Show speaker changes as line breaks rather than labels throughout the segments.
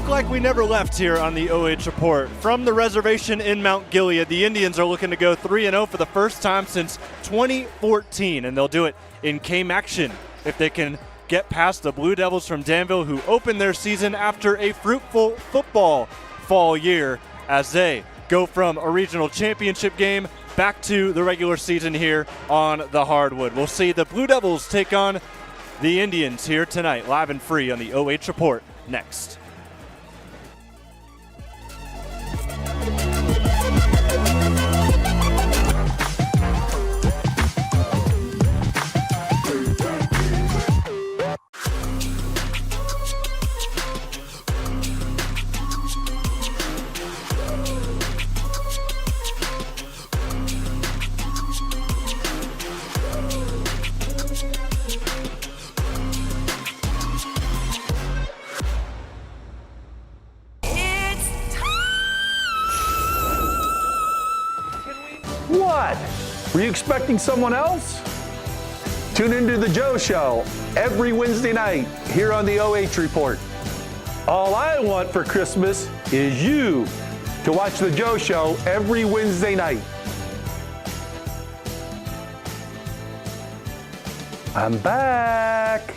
Back like we never left here on the OH Report. From the reservation in Mount Gilead, the Indians are looking to go 3-0 for the first time since 2014, and they'll do it in KMAC if they can get past the Blue Devils from Danville, who opened their season after a fruitful football fall year as they go from a regional championship game back to the regular season here on the hardwood. We'll see the Blue Devils take on the Indians here tonight, live and free on the OH Report next.
What? Were you expecting someone else? Tune into The Joe Show every Wednesday night here on the OH Report. All I want for Christmas is you to watch The Joe Show every Wednesday night. I'm back.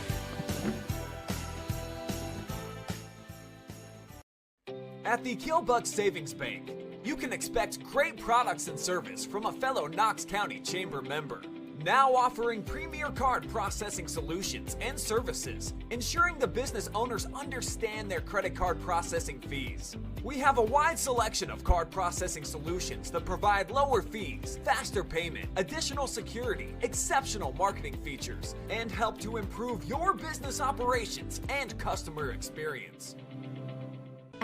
At the Killbuck Savings Bank, you can expect great products and service from a fellow Knox County Chamber member. Now offering premier card processing solutions and services, ensuring the business owners understand their credit card processing fees. We have a wide selection of card processing solutions that provide lower fees, faster payment, additional security, exceptional marketing features, and help to improve your business operations and customer experience.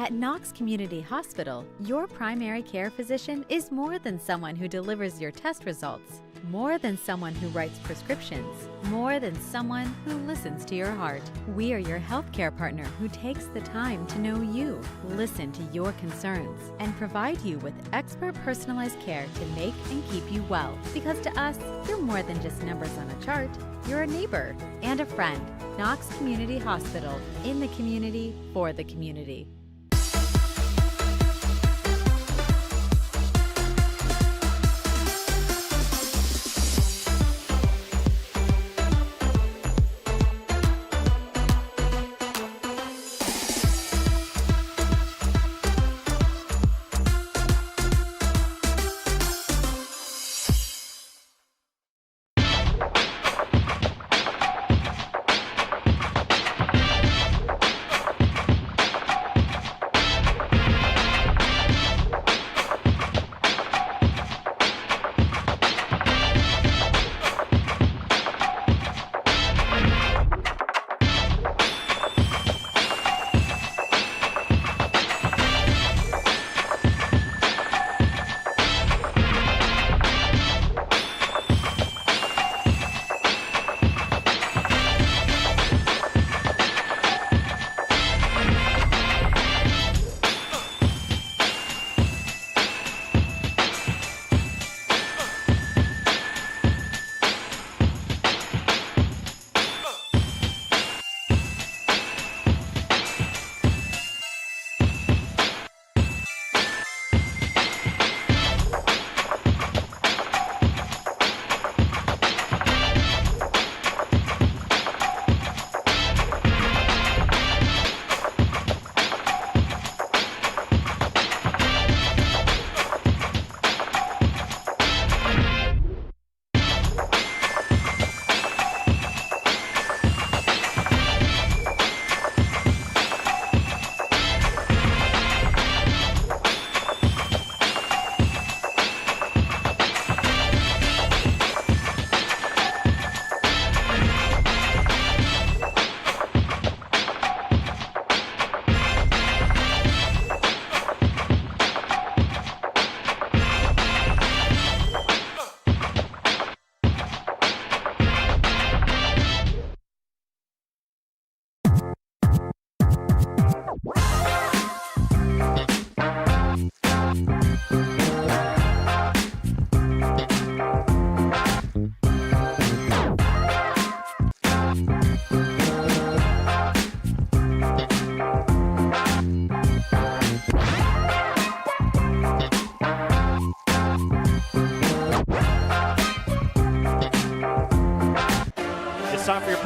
At Knox Community Hospital, your primary care physician is more than someone who delivers your test results, more than someone who writes prescriptions, more than someone who listens to your heart. We are your healthcare partner who takes the time to know you, listen to your concerns, and provide you with expert personalized care to make and keep you well. Because to us, you're more than just numbers on a chart. You're a neighbor and a friend. Knox Community Hospital, in the community, for the community.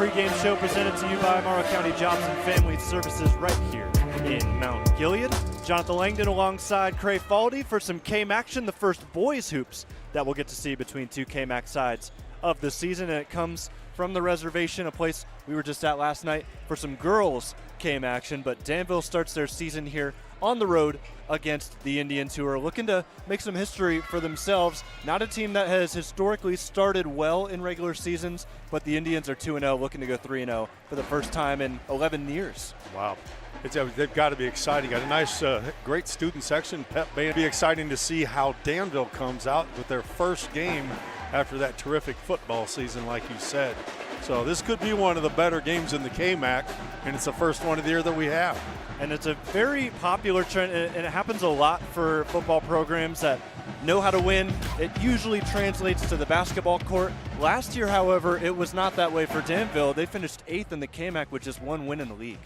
pregame show presented to you by Morrow County Jobs and Family Services right here in Mount Gilead. Jonathan Langdon alongside Cray Faldy for some KMAC action, the first boys hoops that we'll get to see between two KMAC sides of the season, and it comes from the reservation, a place we were just at last night for some girls KMAC action. But Danville starts their season here on the road against the Indians, who are looking to make some history for themselves. Not a team that has historically started well in regular seasons, but the Indians are 2-0, looking to go 3-0 for the first time in 11 years.
Wow. They've got to be exciting. Got a nice, great student section, pep band. It'll be exciting to see how Danville comes out with their first game after that terrific football season, like you said. So this could be one of the better games in the KMAC, and it's the first one of the year that we have.
And it's a very popular trend, and it happens a lot for football programs that know how to win. It usually translates to the basketball court. Last year, however, it was not that way for Danville. They finished 8th in the KMAC with just one win in the league.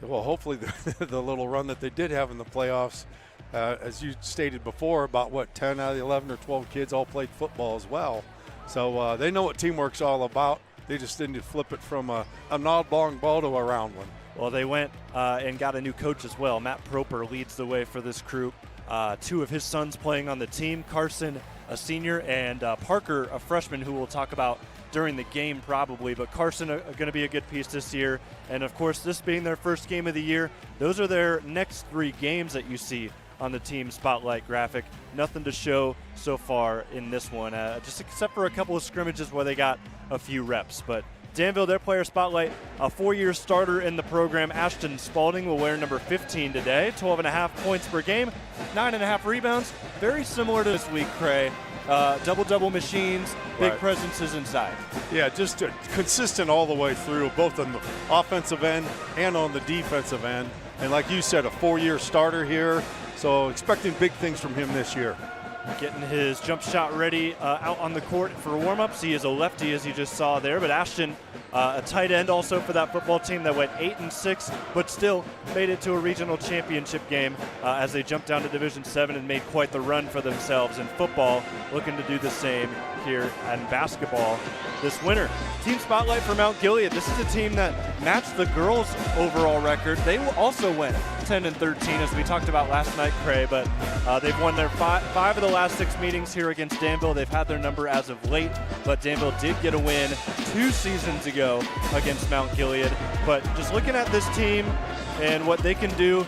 Well, hopefully the little run that they did have in the playoffs, as you stated before, about 10 out of the 11 or 12 kids all played football as well. So they know what teamwork's all about. They just didn't flip it from an oddball ball to a round one.
Well, they went and got a new coach as well. Matt Proper leads the way for this crew. Two of his sons playing on the team, Carson, a senior, and Parker, a freshman, who we'll talk about during the game probably. But Carson going to be a good piece this year. And, of course, this being their first game of the year, those are their next 3 games that you see on the team spotlight graphic. Nothing to show so far in this one, just except for a couple of scrimmages where they got a few reps. But Danville, their player spotlight, a 4-year starter in the program, Ashton Spalding, will wear number 15 today. 12.5 points per game, 9.5 rebounds. Very similar to this week, Cray. Double-double machines, big
Right.
presences inside.
Yeah, just consistent all the way through, both on the offensive end and on the defensive end. And like you said, a 4-year starter here, so expecting big things from him this year.
Getting his jump shot ready out on the court for warm-ups. He is a lefty, as you just saw there, but Ashton, a tight end also for that football team that went 8-6, but still made it to a regional championship game as they jumped down to Division 7 and made quite the run for themselves. In football, looking to do the same here in basketball this winter. Team spotlight for Mount Gilead. This is a team that matched the girls' overall record. They also went 10-13, as we talked about last night, Cray, but they've won their 5 of the last 6 meetings here against Danville. They've had their number as of late, but Danville did get a win 2 seasons ago against Mount Gilead. But just looking at this team and what they can do,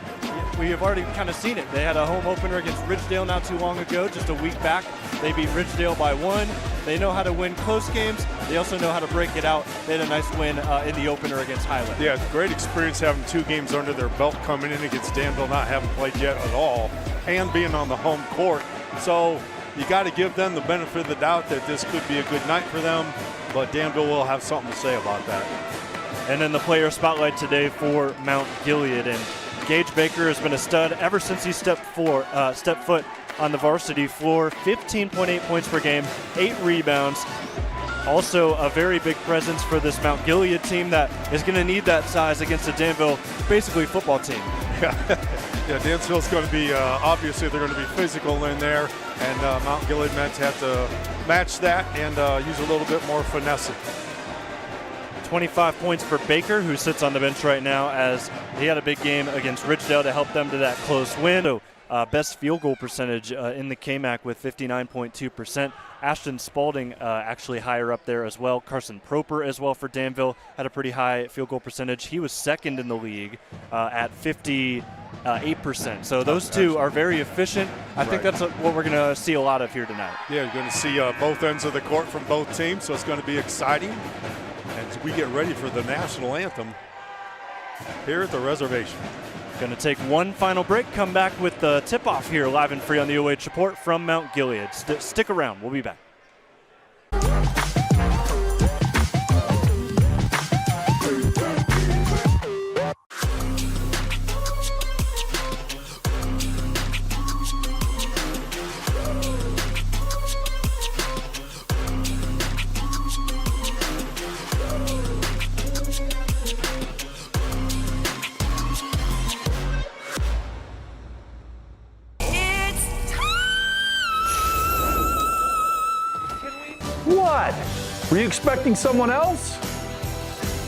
we have already kind of seen it. They had a home opener against Ridgedale not too long ago, just a week back. They beat Ridgedale by 1. They know how to win close games. They also know how to break it out. They had a nice win in the opener against Highland.
Yeah, great experience having 2 games under their belt coming in against Danville, not having played yet at all, and being on the home court. So you got to give them the benefit of the doubt that this could be a good night for them, but Danville will have something to say about that.
And then the player spotlight today for Mount Gilead. And Gage Baker has been a stud ever since he stepped foot on the varsity floor. 15.8 points per game, 8 rebounds. Also a very big presence for this Mount Gilead team that is going to need that size against a Danville, basically football team.
Yeah, Danville's going to be, obviously they're going to be physical in there, and Mount Gilead Mets have to match that and use a little bit more finesse.
25 points for Baker, who sits on the bench right now, as he had a big game against Ridgedale to help them to that close win. So, best field goal percentage in the KMAC with 59.2%. Ashton Spalding actually higher up there as well. Carson Proper as well for Danville had a pretty high field goal percentage. He was second in the league at 58%. So those two are very efficient. I think that's what we're going to see a lot of here tonight.
Yeah, you're going to see both ends of the court from both teams, so it's going to be exciting as we get ready for the national anthem here at the reservation.
Going to take one final break, come back with the tip-off here live and free on the OH Report from Mount Gilead. Stick around. We'll be back.
What? Were you expecting someone else?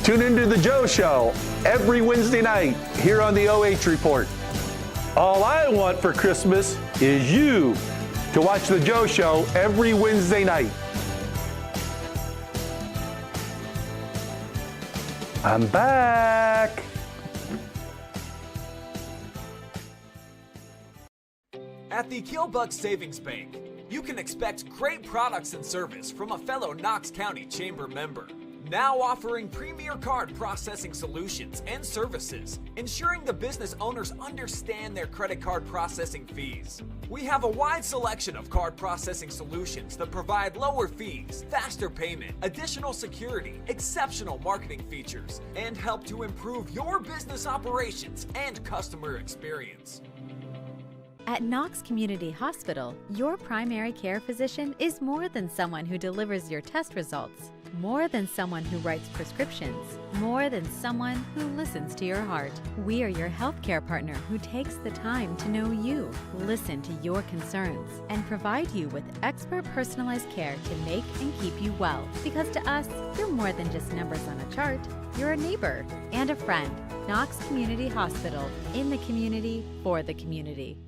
Tune into the Joe Show every Wednesday night here on the OH Report. All I want for Christmas is you to watch the Joe Show every Wednesday night. I'm back.
At the Killbuck Savings Bank, you can expect great products and service from a fellow Knox County Chamber member. Now offering premier card processing solutions and services, ensuring the business owners understand their credit card processing fees. We have a wide selection of card processing solutions that provide lower fees, faster payment, additional security, exceptional marketing features, and help to improve your business operations and customer experience.
At Knox Community Hospital, your primary care physician is more than someone who delivers your test results, more than someone who writes prescriptions, more than someone who listens to your heart. We are your healthcare partner who takes the time to know you, listen to your concerns, and provide you with expert personalized care to make and keep you well. Because to us, you're more than just numbers on a chart. You're a neighbor and a friend. Knox Community Hospital, in the community, for the community.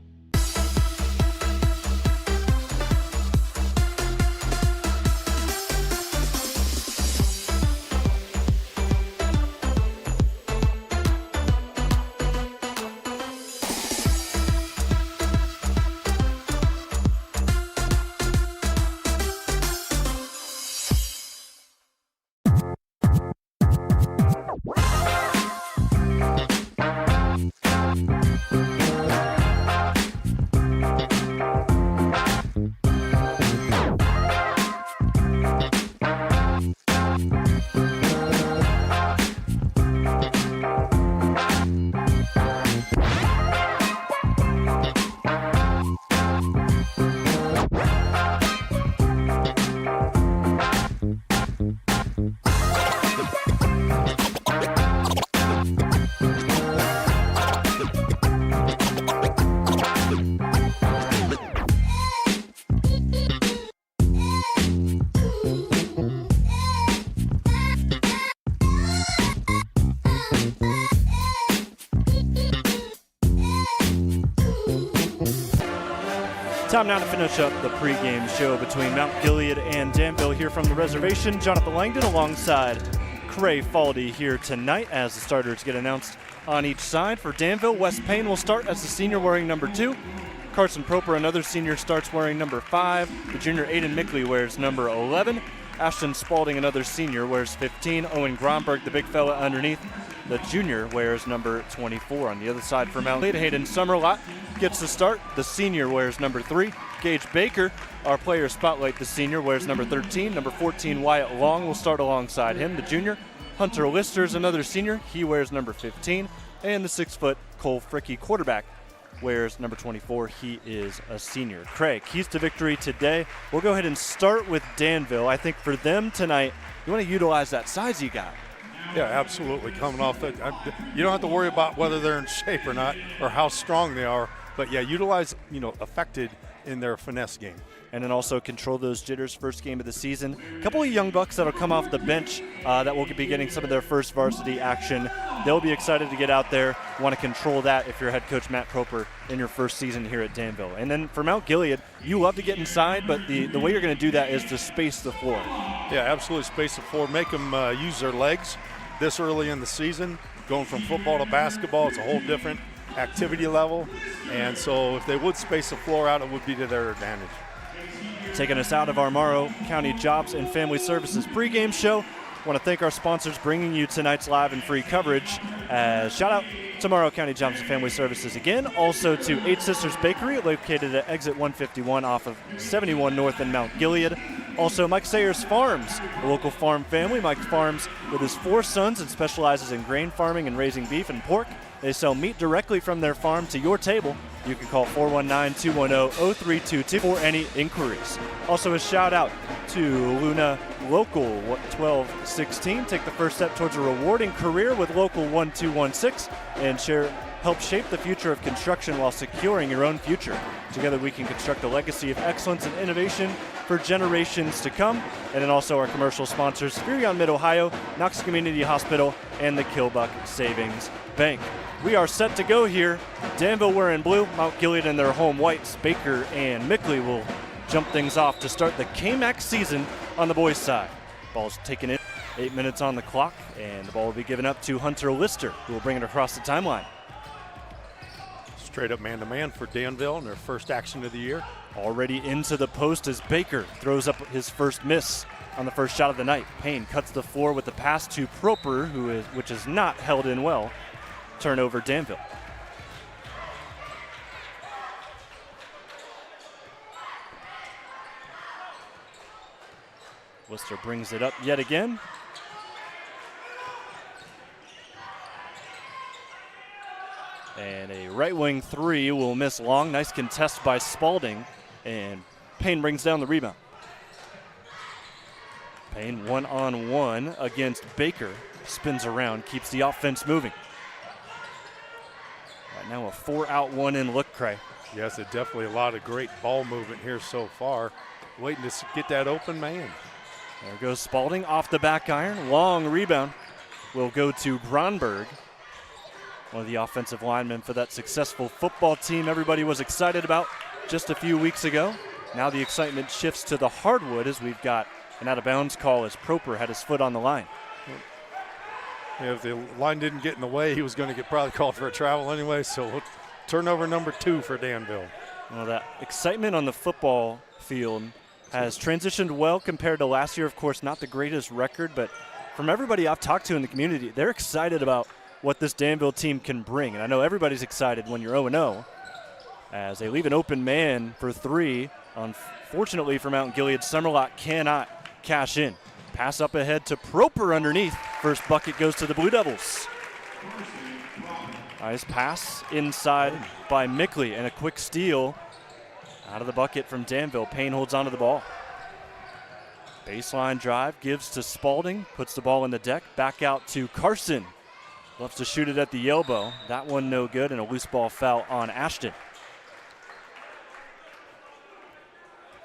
Time now to finish up the pregame show between Mount Gilead and Danville here from the reservation. Jonathan Langdon alongside Cray Faldy here tonight as the starters get announced on each side. For Danville, Wes Payne will start as the senior wearing number 2. Carson Proper, another senior, starts wearing number 5. The junior Aiden Mickley wears number 11. Ashton Spalding, another senior, wears 15. Owen Gromberg, the big fella underneath, the junior, wears number 24. On the other side for Mount Gilead, Hayden Summerlot gets the start. The senior wears number 3. Gage Baker, our player spotlight, the senior, wears number 13. Number 14, Wyatt Long, will start alongside him, the junior. Hunter Lister's another senior. He wears number 15. And the 6-foot Cole Fricky quarterback wears number 24. He is a senior. Craig, keys to victory today. We'll go ahead and start with Danville. I think for them tonight, you want to utilize that size you got.
Yeah, absolutely. Coming off that, you don't have to worry about whether they're in shape or not or how strong they are. But yeah, utilize, affected in their finesse game.
And then also control those jitters, first game of the season. A couple of young bucks that'll come off the bench that will be getting some of their first varsity action. They'll be excited to get out there. You want to control that if you're head coach Matt Proper in your first season here at Danville. And then for Mount Gilead, you love to get inside, but the way you're going to do that is to space the floor.
Yeah, absolutely space the floor. Make them use their legs this early in the season. Going from football to basketball, it's a whole different activity level. And so if they would space the floor out, it would be to their advantage.
Taking us out of our Morrow County Jobs and Family Services pregame show. I want to thank our sponsors bringing you tonight's live and free coverage. Shout out to Morrow County Jobs and Family Services again. Also to Eight Sisters Bakery, located at exit 151 off of 71 North in Mount Gilead. Also Mike Sayers Farms, a local farm family. Mike farms with his 4 sons and specializes in grain farming and raising beef and pork. They sell meat directly from their farm to your table. You can call 419-210-0322 for any inquiries. Also a shout out to Luna Local 1216. Take the first step towards a rewarding career with Local 1216 and help shape the future of construction while securing your own future. Together we can construct a legacy of excellence and innovation for generations to come. And then also our commercial sponsors, Fury on Mid-Ohio, Knox Community Hospital, and the Kilbuck Savings Bank. We are set to go here. Danville wearing blue, Mount Gilead in their home whites. Baker and Mickley will jump things off to start the KMAC season on the boys' side. Ball's taken in, 8 minutes on the clock, and the ball will be given up to Hunter Lister, who will bring it across the timeline.
Straight up man-to-man for Danville in their first action of the year.
Already into the post as Baker throws up his first miss on the first shot of the night. Payne cuts the floor with the pass to Proper, which is not held in well. Turnover Danville. Lister brings it up yet again. And a right wing three will miss long. Nice contest by Spalding. And Payne brings down the rebound. Payne one-on-one against Baker. Spins around, keeps the offense moving. Right now a 4-out, 1-in look, Cray.
Yes, definitely a lot of great ball movement here so far. Waiting to get that open man.
There goes Spalding off the back iron. Long rebound will go to Gronberg, one of the offensive linemen for that successful football team everybody was excited about just a few weeks ago. Now the excitement shifts to the hardwood as we've got an out-of-bounds call as Proper had his foot on the line.
Yeah, if the line didn't get in the way, he was going to get probably called for a travel anyway, so turnover number 2 for Danville.
Well, that excitement on the football field has transitioned well compared to last year. Of course, not the greatest record, but from everybody I've talked to in the community, they're excited about what this Danville team can bring. And I know everybody's excited when you're 0-0 as they leave an open man for 3. Unfortunately for Mount Gilead, Summerlot cannot cash in. Pass up ahead to Proper underneath. First bucket goes to the Blue Devils. Nice pass inside by Mickley and a quick steal out of the bucket from Danville. Payne holds onto the ball. Baseline drive gives to Spalding, puts the ball in the deck, back out to Carson. Loves to shoot it at the elbow. That one no good, and a loose ball foul on Ashton.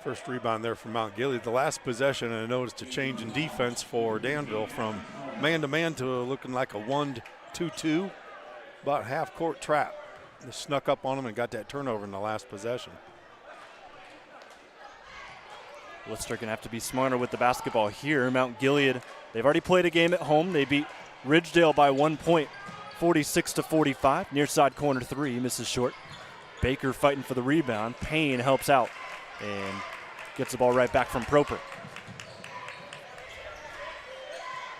First rebound there from Mount Gilead. The last possession, and I noticed a change in defense for Danville from man-to-man to looking like a 1-2-2, about half-court trap. They snuck up on him and got that turnover in the last possession.
Lister going to have to be smarter with the basketball here. Mount Gilead, they've already played a game at home. They beat Ridgedale by 1 point, 46-45. Near side corner 3, misses short. Baker fighting for the rebound. Payne helps out and gets the ball right back from Proper.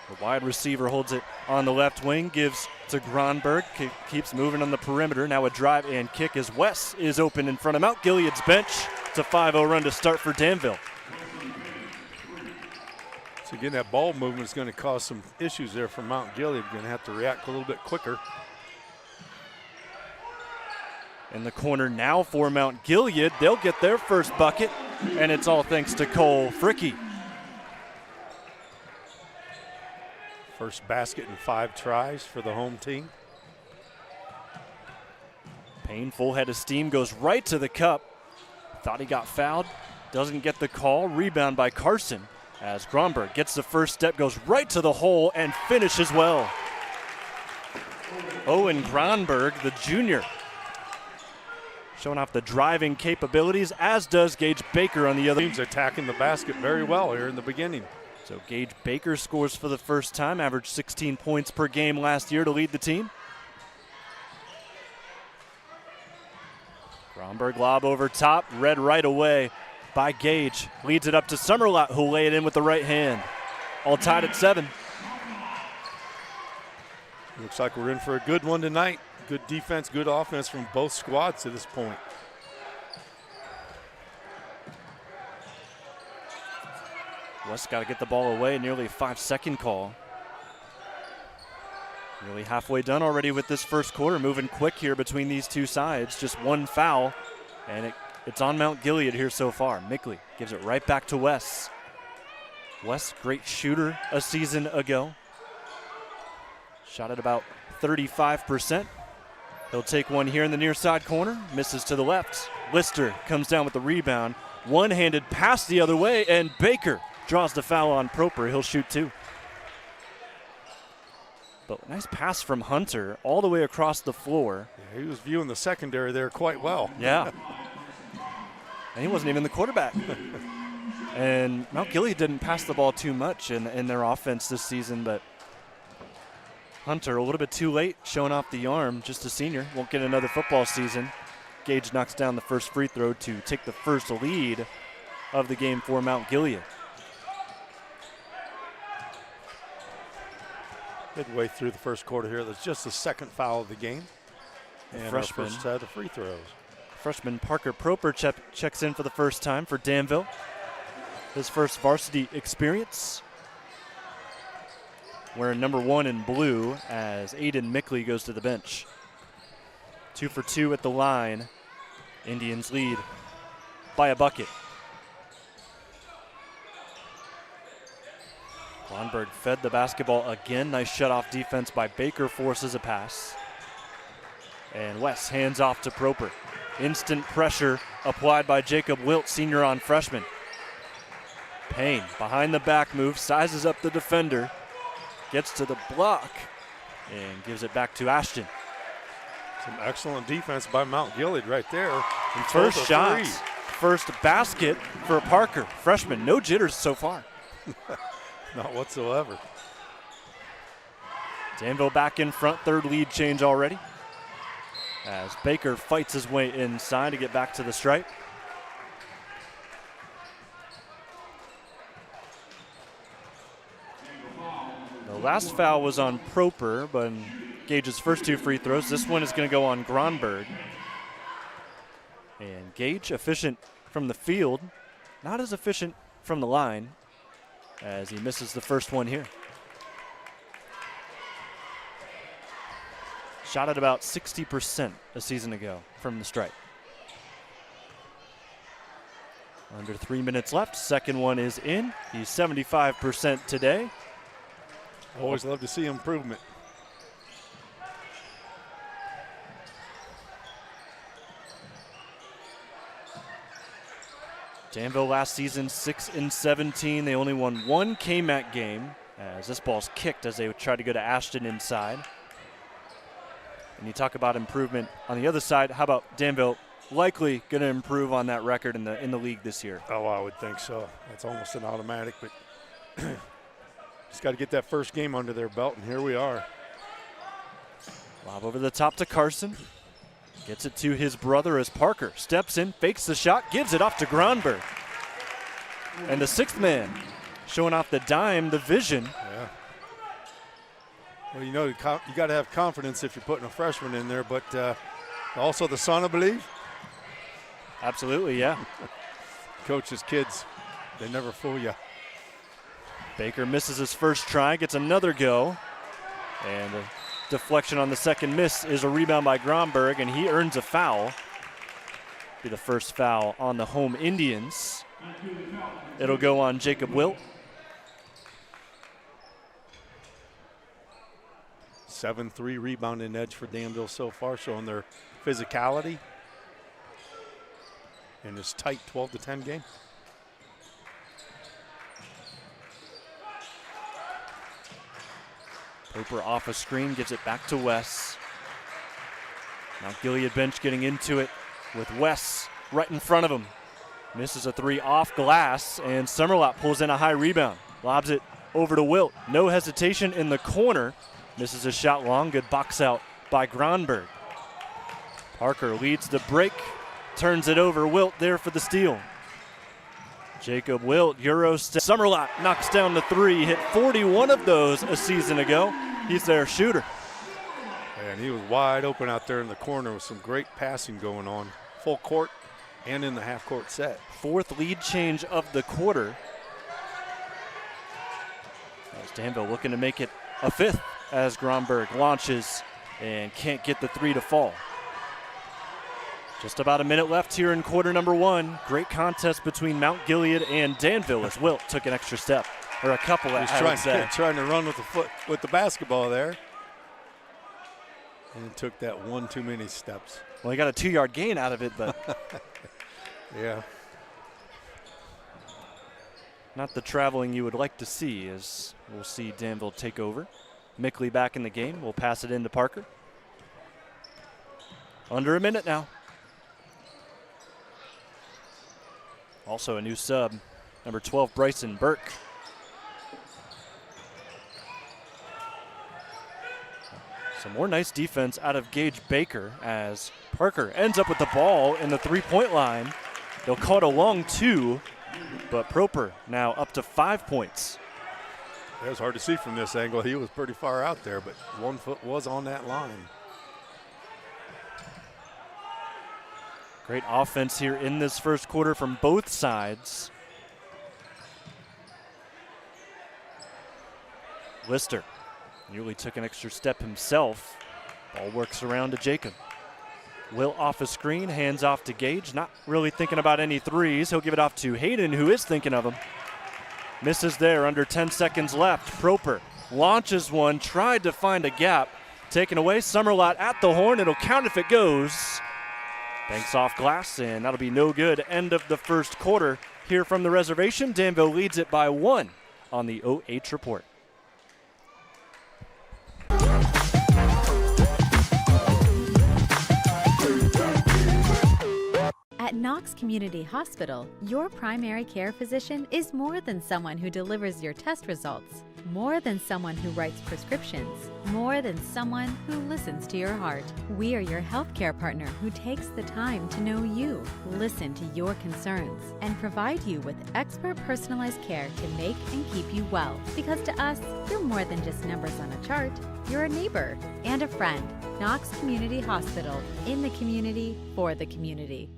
The wide receiver holds it on the left wing, gives to Gronberg, keeps moving on the perimeter. Now a drive and kick as Wes is open in front of Mount Gilead's bench. It's a 5-0 run to start for Danville.
So again, that ball movement is going to cause some issues there for Mount Gilead. Going to have to react a little bit quicker.
In the corner now for Mount Gilead. They'll get their first bucket, and it's all thanks to Cole Fricky.
First basket in 5 tries for the home team.
Payne, full head of steam, goes right to the cup. Thought he got fouled. Doesn't get the call. Rebound by Carson as Gronberg gets the first step, goes right to the hole, and finishes well. Owen Gronberg, the junior, showing off the driving capabilities, as does Gage Baker on the other.
Teams attacking the basket very well here in the beginning.
So Gage Baker scores for the first time, averaged 16 points per game last year to lead the team. Gronberg lob over top, read right away by Gage. Leads it up to Summerlot, who'll lay it in with the right hand. All tied at 7.
Looks like we're in for a good one tonight. Good defense, good offense from both squads to this point.
West got to get the ball away, nearly a 5-second call. Nearly halfway done already with this first quarter, moving quick here between these two sides. Just one foul, and it's on Mount Gilead here so far. Mickley gives it right back to Wes. Wes, great shooter a season ago. Shot at about 35%. He'll take one here in the near side corner, misses to the left. Lister comes down with the rebound, one-handed pass the other way, and Baker draws the foul on Proper. He'll shoot 2. But nice pass from Hunter all the way across the floor.
Yeah, he was viewing the secondary there quite well.
Yeah. And he wasn't even the quarterback. And Mount Gilead didn't pass the ball too much in their offense this season, but Hunter a little bit too late, showing off the arm, just a senior. Won't get another football season. Gage knocks down the first free throw to take the first lead of the game for Mount Gilead.
Midway through the first quarter here, that's just the second foul of the game. And
freshman.
our first set of free throws.
Freshman Parker Proper checks in for the first time for Danville. His first varsity experience. Wearing number 1 in blue as Aiden Mickley goes to the bench. 2 for 2 at the line. Indians lead by a bucket. Lonberg fed the basketball again. Nice shutoff defense by Baker, forces a pass. And West hands off to Proper. Instant pressure applied by Jacob Wilt, senior on freshman. Payne behind the back move, sizes up the defender, gets to the block, and gives it back to Ashton.
Some excellent defense by Mount Gilead right there. And
First shot, first basket for Parker, freshman. No jitters so far.
Not whatsoever.
Danville back in front, third lead change already. As Baker fights his way inside to get back to the stripe. The last foul was on Proper, but Gage's first 2 free throws. This one is going to go on Gronberg. And Gage efficient from the field, not as efficient from the line as he misses the first one here. Shot at about 60% a season ago from the stripe. Under 3 minutes left. Second one is in. He's 75% today.
Always love to see improvement.
Danville last season 6-17. They only won 1 KMAC game as this ball's kicked as they try to go to Ashton inside. And you talk about improvement on the other side. How about Danville likely going to improve on that record in the league this year?
Oh, I would think so. That's almost an automatic, but just got to get that first game under their belt, and here we are.
Lob over the top to Carson. Gets it to his brother as Parker steps in, fakes the shot, gives it off to Gronberg. And the 6th man showing off the dime, the vision.
Yeah. Well, you know, you got to have confidence if you're putting a freshman in there, but also the son, I believe.
Absolutely, yeah.
Coach's kids, they never fool you.
Baker misses his first try, gets another go. And a deflection on the second miss is a rebound by Gronberg, and he earns a foul. Be the first foul on the home Indians. It'll go on Jacob Wilt.
7-3 rebounding edge for Danville so far, showing their physicality in this tight 12-10 game.
Proper off a screen, gives it back to Wes. Mount Gilead bench getting into it with Wes right in front of him. Misses a 3 off glass, and Summerlot pulls in a high rebound. Lobs it over to Wilt. No hesitation in the corner. Misses a shot long. Good box out by Gronberg. Parker leads the break. Turns it over. Wilt there for the steal. Jacob Wilt, Euro step. Summerlot knocks down the 3. Hit 41 of those a season ago. He's their shooter.
And he was wide open out there in the corner with some great passing going on. Full court and in the half-court set.
4th lead change of the quarter. As Danville looking to make it a 5th as Gronberg launches and can't get the 3 to fall. Just about a minute left here in quarter number 1. Great contest between Mount Gilead and Danville as Wilt took an extra step, or a couple.
He's trying to run with the foot with the basketball there, and took that one too many steps.
Well, he got a 2-yard gain out of it, but
yeah.
Not the traveling you would like to see, as we'll see Danville take over. Mickley back in the game. We'll pass it into Parker. Under a minute now. Also a new sub, number 12, Bryson Burke. Some more nice defense out of Gage Baker as Parker ends up with the ball in the three-point line. They'll call it a long 2, but Proper now up to 5 points.
It was hard to see from this angle. He was pretty far out there, but 1 foot was on that line.
Great offense here in this first quarter from both sides. Lister nearly took an extra step himself. Ball works around to Jacob. Will off a screen, hands off to Gage. Not really thinking about any threes. He'll give it off to Hayden, who is thinking of them. Misses there, under 10 seconds left. Proper launches one, tried to find a gap. Taken away, Summerlot at the horn. It'll count if it goes. Banks off glass, and that'll be no good. End of the first quarter here from the reservation. Danville leads it by 1 on the OH Report.
At Knox Community Hospital, your primary care physician is more than someone who delivers your test results, more than someone who writes prescriptions, more than someone who listens to your heart. We are your healthcare partner who takes the time to know you, listen to your concerns, and provide you with expert personalized care to make and keep you well. Because to us, you're more than just numbers on a chart. You're a neighbor and a friend. Knox Community Hospital, in the community, for the community.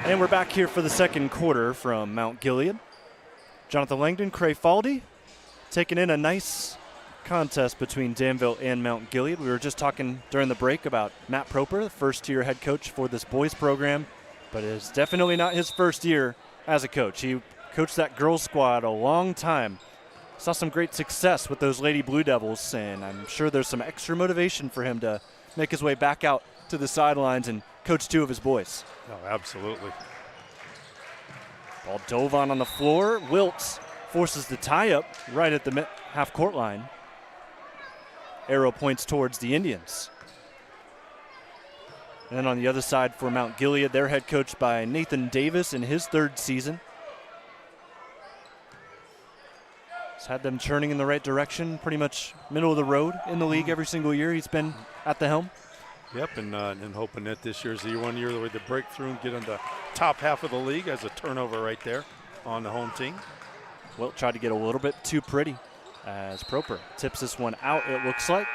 And we're back here for the second quarter from Mount Gilead. Jonathan Langdon, Cray Faldy, taking in a nice contest between Danville and Mount Gilead. We were just talking during the break about Matt Proper, the first-year head coach for this boys program, but it's definitely not his first year as a coach. He coached that girls squad a long time. Saw some great success with those Lady Blue Devils, and I'm sure there's some extra motivation for him to make his way back out to the sidelines and coach 2 of his boys.
Oh, absolutely.
Ball dove on the floor. Wiltz forces the tie-up right at the half-court line. Arrow points towards the Indians. And then on the other side for Mount Gilead, they're head coached by Nathan Davis in his 3rd season. He's had them churning in the right direction, pretty much middle of the road in the league every single year he's been at the helm.
Yep, and hoping that this year's the 1 year with the breakthrough and get in the top half of the league as a turnover right there on the home team.
Wilt tried to get a little bit too pretty as Proper tips this one out, it looks like.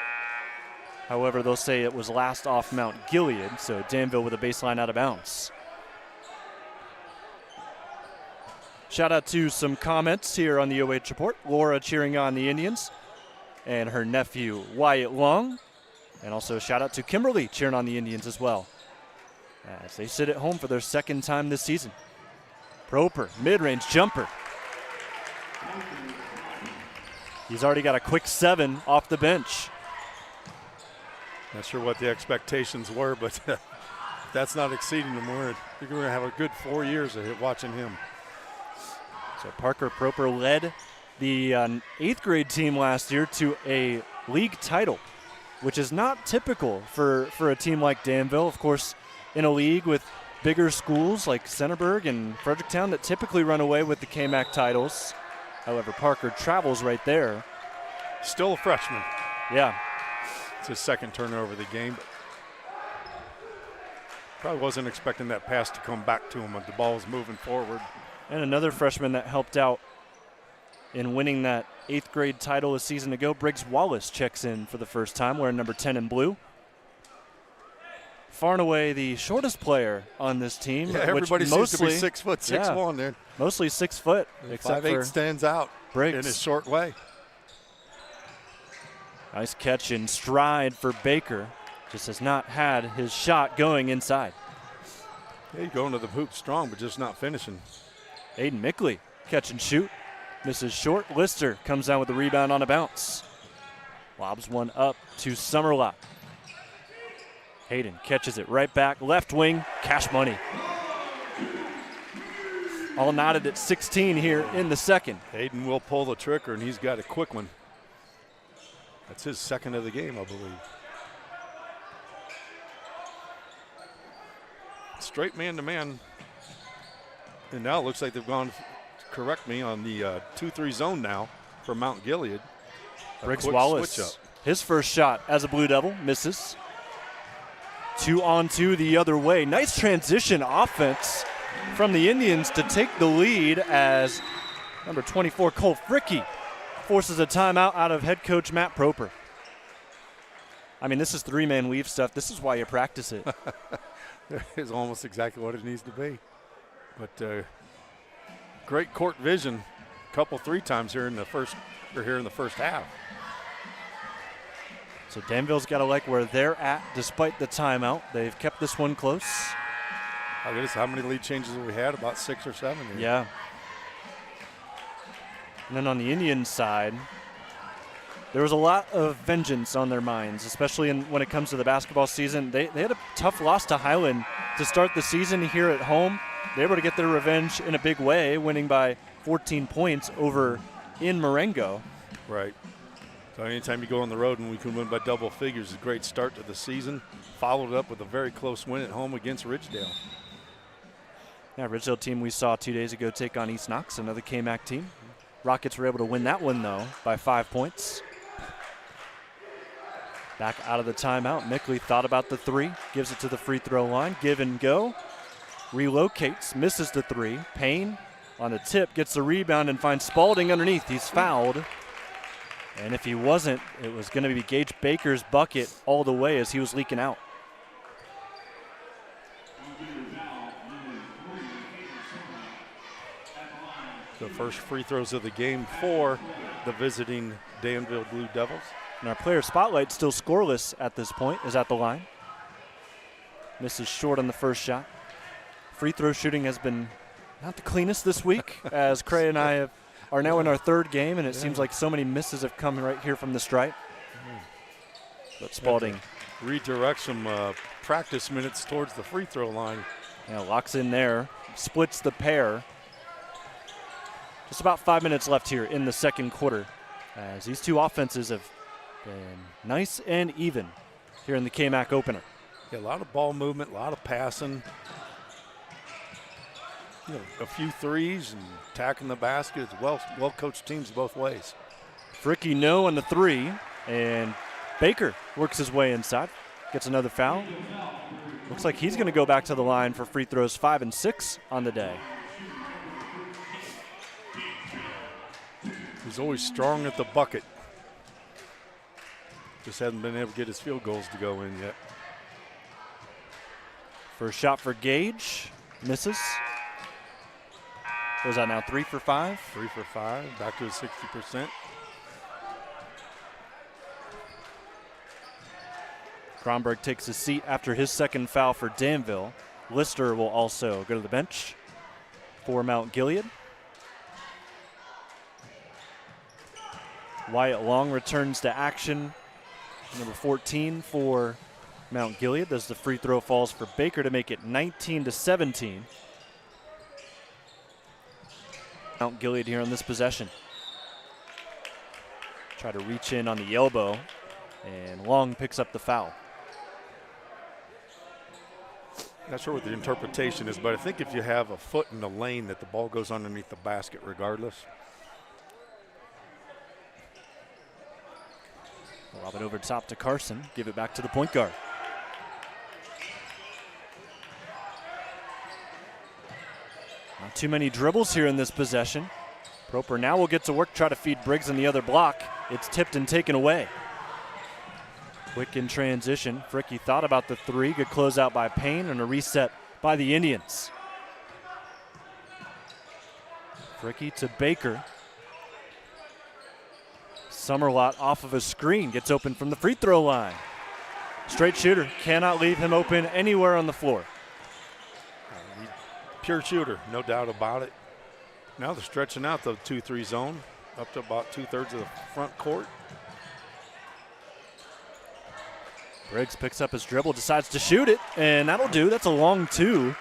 However, they'll say it was last off Mount Gilead, so Danville with a baseline out of bounds. Shout out to some comments here on the OH Report. Laura cheering on the Indians and her nephew Wyatt Long. And also shout out to Kimberly cheering on the Indians as well, as they sit at home for their 2nd time this season. Proper, mid-range jumper. He's already got a quick 7 off the bench.
Not sure what the expectations were, but that's not exceeding them. You're going to have a good 4 years of watching him.
So Parker Proper led the 8th grade team last year to a league title, which is not typical for a team like Danville. Of course, in a league with bigger schools like Centerburg and Fredericktown that typically run away with the KMAC titles. However, Parker travels right there.
Still a freshman.
Yeah.
It's his 2nd turnover of the game. But probably wasn't expecting that pass to come back to him when the ball was moving forward.
And another freshman that helped out in winning that 8th grade title a season ago, Briggs Wallace checks in for the first time, wearing number 10 in blue. far and away the shortest player on this team.
Yeah, everybody seems to be 6 foot 6'1" there.
Mostly 6 foot, except
5'8"
for
stands out
Briggs.
in a short way.
Nice catch in stride for Baker. Just has not had his shot going inside.
Yeah, he's going to the hoop strong, but just not finishing.
Aiden Mickley, catch and shoot. Misses short. Lister comes down with the rebound on a bounce. Lobs one up to Summerlot. Hayden catches it right back. Left wing, Cash Money. All knotted at 16 here in the second.
Hayden will pull the trigger, and he's got a quick one. That's his second of the game, I believe. Straight man-to-man. And now it looks like they've gone, correct me, on the 2-3 zone now for Mount Gilead.
Briggs Wallace, his first shot as a Blue Devil, misses. 2-on-2 the other way. Nice transition offense from the Indians to take the lead as number 24, Cole Fricky, forces a timeout out of head coach Matt Proper. I mean, this is three-man weave stuff. This is why you practice it.
It's almost exactly what it needs to be. But great court vision, couple 3 times here in the first half.
So Danville's got to like where they're at despite the timeout. They've kept this one close.
I guess how many lead changes have we had? About 6 or 7 here.
Yeah. And then on the Indian side, there was a lot of vengeance on their minds, especially when it comes to the basketball season. They had a tough loss to Highland to start the season here at home. They were able to get their revenge in a big way, winning by 14 points over in Marengo.
Right. So anytime you go on the road and we can win by double figures, is a great start to the season. Followed up with a very close win at home against Ridgedale.
Yeah, Ridgedale team we saw 2 days ago take on East Knox, another KMAC team. Rockets were able to win that one, though, by 5 points. Back out of the timeout. Mickley thought about the 3, gives it to the free throw line. Give and go. Relocates, misses the 3. Payne on the tip, gets the rebound and finds Spalding underneath. He's fouled. And if he wasn't, it was going to be Gage Baker's bucket all the way as he was leaking out.
The first free throws of the game for the visiting Danville Blue Devils.
And our player spotlight, still scoreless at this point, is at the line. Misses short on the first shot. Free throw shooting has been not the cleanest this week, as Cray and I are now in our 3rd game, and it seems like so many misses have come right here from the stripe. But Spalding
redirects some practice minutes towards the free throw line.
Locks in there, splits the pair. Just about 5 minutes left here in the second quarter, as these two offenses have been nice and even here in the KMAC opener.
Yeah, a lot of ball movement, a lot of passing. A few threes and attacking the basket. It's well-coached teams both ways.
Fricky no on the 3, and Baker works his way inside, gets another foul. Looks like he's going to go back to the line for free throws 5 and 6 on the day.
He's always strong at the bucket. Just hasn't been able to get his field goals to go in yet.
First shot for Gage, misses. What was that now, 3 for 5?
3 for 5, back to his 60%.
Kronberg takes a seat after his second foul for Danville. Lister will also go to the bench for Mount Gilead. Wyatt Long returns to action. Number 14 for Mount Gilead. As the free throw falls for Baker to make it 19-17. Mount Gilead here on this possession. Try to reach in on the elbow, and Long picks up the foul.
Not sure what the interpretation is, but I think if you have a foot in the lane that the ball goes underneath the basket regardless.
Lob it over top to Carson. Give it back to the point guard. Not too many dribbles here in this possession. Proper now will get to work, try to feed Briggs in the other block. It's tipped and taken away. Quick in transition. Fricky thought about the three. Good closeout by Payne and a reset by the Indians. Fricky to Baker. Summerlot off of a screen. Gets open from the free throw line. Straight shooter. Cannot leave him open anywhere on the floor.
Pure shooter, no doubt about it. Now they're stretching out the 2-3 zone up to about 2/3 of the front court.
Briggs picks up his dribble, decides to shoot it, and that'll do. That's a long two.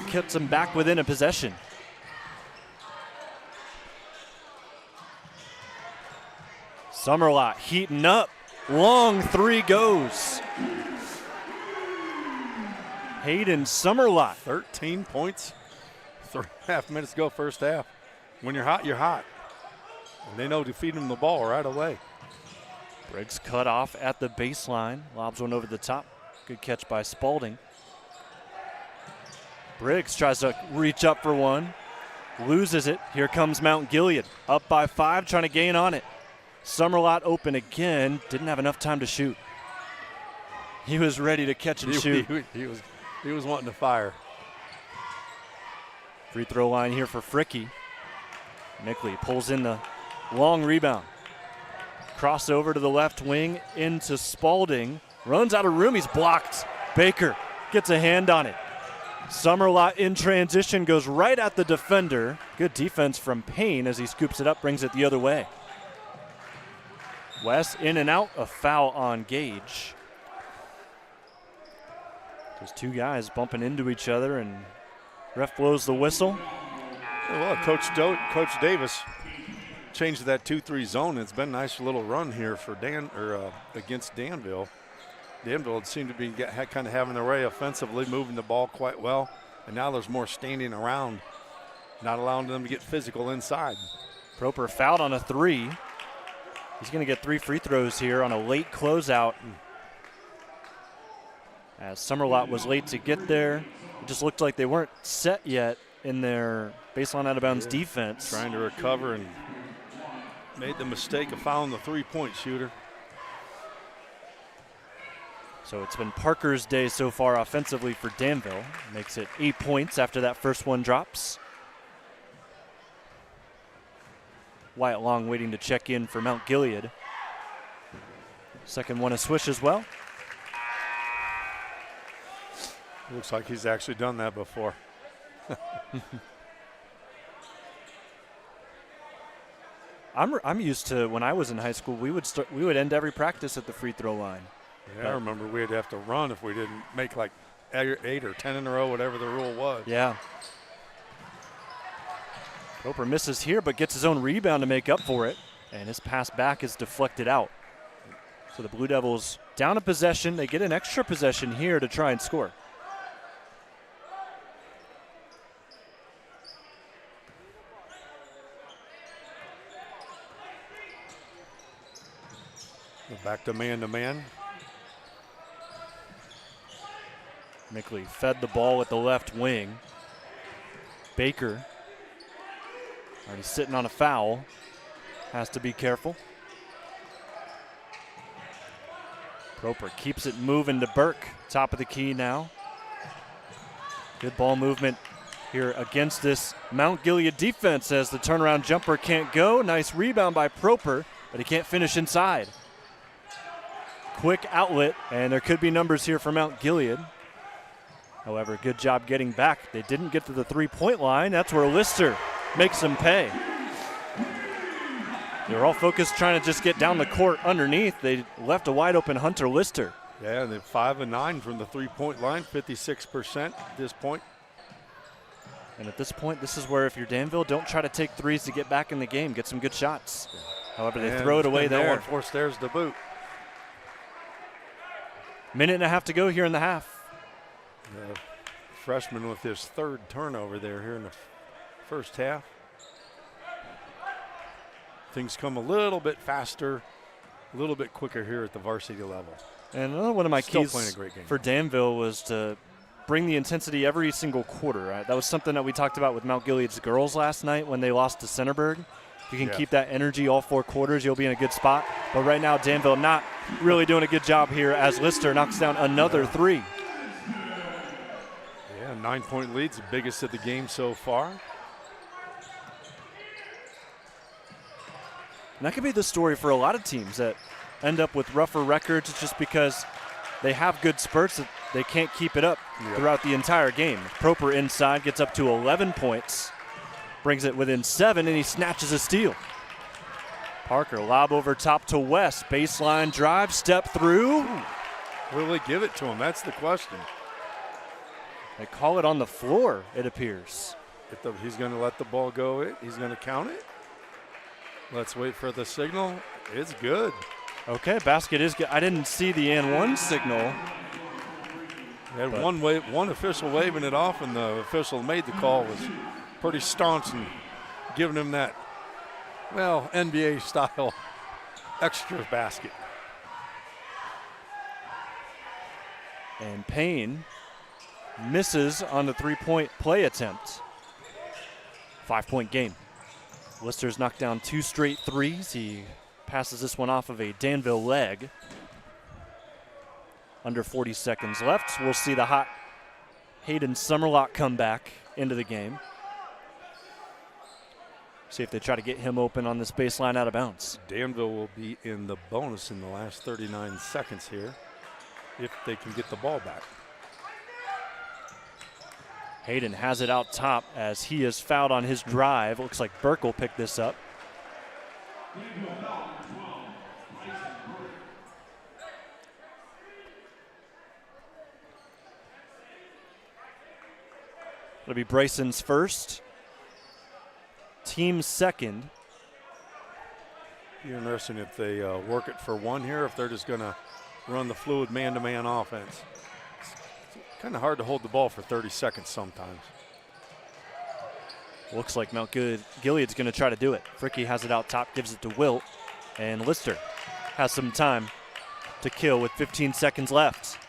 Keeps him back within a possession. Summerlot heating up. Long three goes. Hayden Summerlot.
13 points, 3.5 minutes to go first half. When you're hot, you're hot. And they know to feed them the ball right away.
Briggs cut off at the baseline. Lobs one over the top. Good catch by Spalding. Briggs tries to reach up for one. Loses it. Here comes Mount Gilead. Up by 5, trying to gain on it. Summerlot open again. Didn't have enough time to shoot. He was ready to catch and shoot.
He was wanting to fire.
Free throw line here for Fricky. Mickley pulls in the long rebound. Crossover to the left wing into Spalding. Runs out of room. He's blocked. Baker gets a hand on it. Summerlot in transition goes right at the defender. Good defense from Payne as he scoops it up, brings it the other way. West in and out. A foul on Gage. There's two guys bumping into each other, and ref blows the whistle.
Well, Coach Davis changed that 2-3 zone. It's been a nice little run here for against Danville. Danville seemed to be kind of having their way offensively, moving the ball quite well. And now there's more standing around, not allowing them to get physical inside.
Proper fouled on a three. He's going to get 3 free throws here on a late closeout. As Summerlot was late to get there. It just looked like they weren't set yet in their baseline out of bounds defense.
Trying to recover and made the mistake of fouling the 3-point shooter.
So it's been Parker's day so far offensively for Danville. Makes it 8 points after that first one drops. Wyatt Long waiting to check in for Mount Gilead. Second one a swish as well.
Looks like he's actually done that before.
I'm used to when I was in high school, we would end every practice at the free throw line.
Yeah, I remember we'd have to run if we didn't make like 8 or 10 in a row, whatever the rule was.
Yeah. Roper misses here, but gets his own rebound to make up for it. And his pass back is deflected out. So the Blue Devils down a possession. They get an extra possession here to try and score.
Back to man-to-man.
Mickley fed the ball at the left wing. Baker already sitting on a foul. Has to be careful. Proper keeps it moving to Burke. Top of the key now. Good ball movement here against this Mount Gilead defense as the turnaround jumper can't go. Nice rebound by Proper, but he can't finish inside. Quick outlet, and there could be numbers here for Mount Gilead. However, good job getting back. They didn't get to the three-point line. That's where Lister makes them pay. They were all focused trying to just get down the court underneath. They left a wide open Hunter Lister.
Yeah, they're 5 of 9 from the three-point line, 56% at this point.
And at this point, this is where if you're Danville, don't try to take threes to get back in the game. Get some good shots. However, they throw it away there.
No one forced theirs to boot.
Minute and a half to go here in the half.
The freshman with his third turnover there here in the first half. Things come a little bit faster, a little bit quicker here at the varsity level.
And another one of my
Still
keys
playing a great game.
for Danville was to bring the intensity every single quarter. Right? That was something that we talked about with Mount Gilead's girls last night when they lost to Centerburg. If you can keep that energy all 4 quarters, you'll be in a good spot. But right now, Danville not really doing a good job here as Lister knocks down another 3.
Yeah, 9-point lead's the biggest of the game so far.
And that could be the story for a lot of teams that end up with rougher records just because they have good spurts that they can't keep it up throughout the entire game. Proper inside gets up to 11 points. Brings it within 7, and he snatches a steal. Parker, lob over top to West. Baseline drive, step through.
Will they give it to him? That's the question.
They call it on the floor, it appears.
He's going to let the ball go. He's going to count it. Let's wait for the signal. It's good.
Okay, basket is good. I didn't see the and one signal.
He had one official waving it off, and the official made the call was pretty staunch and giving him that, well, NBA style extra basket.
And Payne misses on the 3-point play attempt. 5-point game. Lister's knocked down 2 straight threes. He passes this one off of a Danville leg. Under 40 seconds left. We'll see the hot Hayden Summerlock come back into the game. See if they try to get him open on this baseline out of bounds.
Danville will be in the bonus in the last 39 seconds here if they can get the ball back.
Hayden has it out top as he is fouled on his drive. Looks like Burke will pick this up. It'll be Bryson's first. Team second.
Be interesting if they work it for one here, if they're just going to run the fluid man-to-man offense. It's kind of hard to hold the ball for 30 seconds sometimes.
Looks like Mount Gilead's going to try to do it. Fricky has it out top, gives it to Wilt, and Lister has some time to kill with 15 seconds left.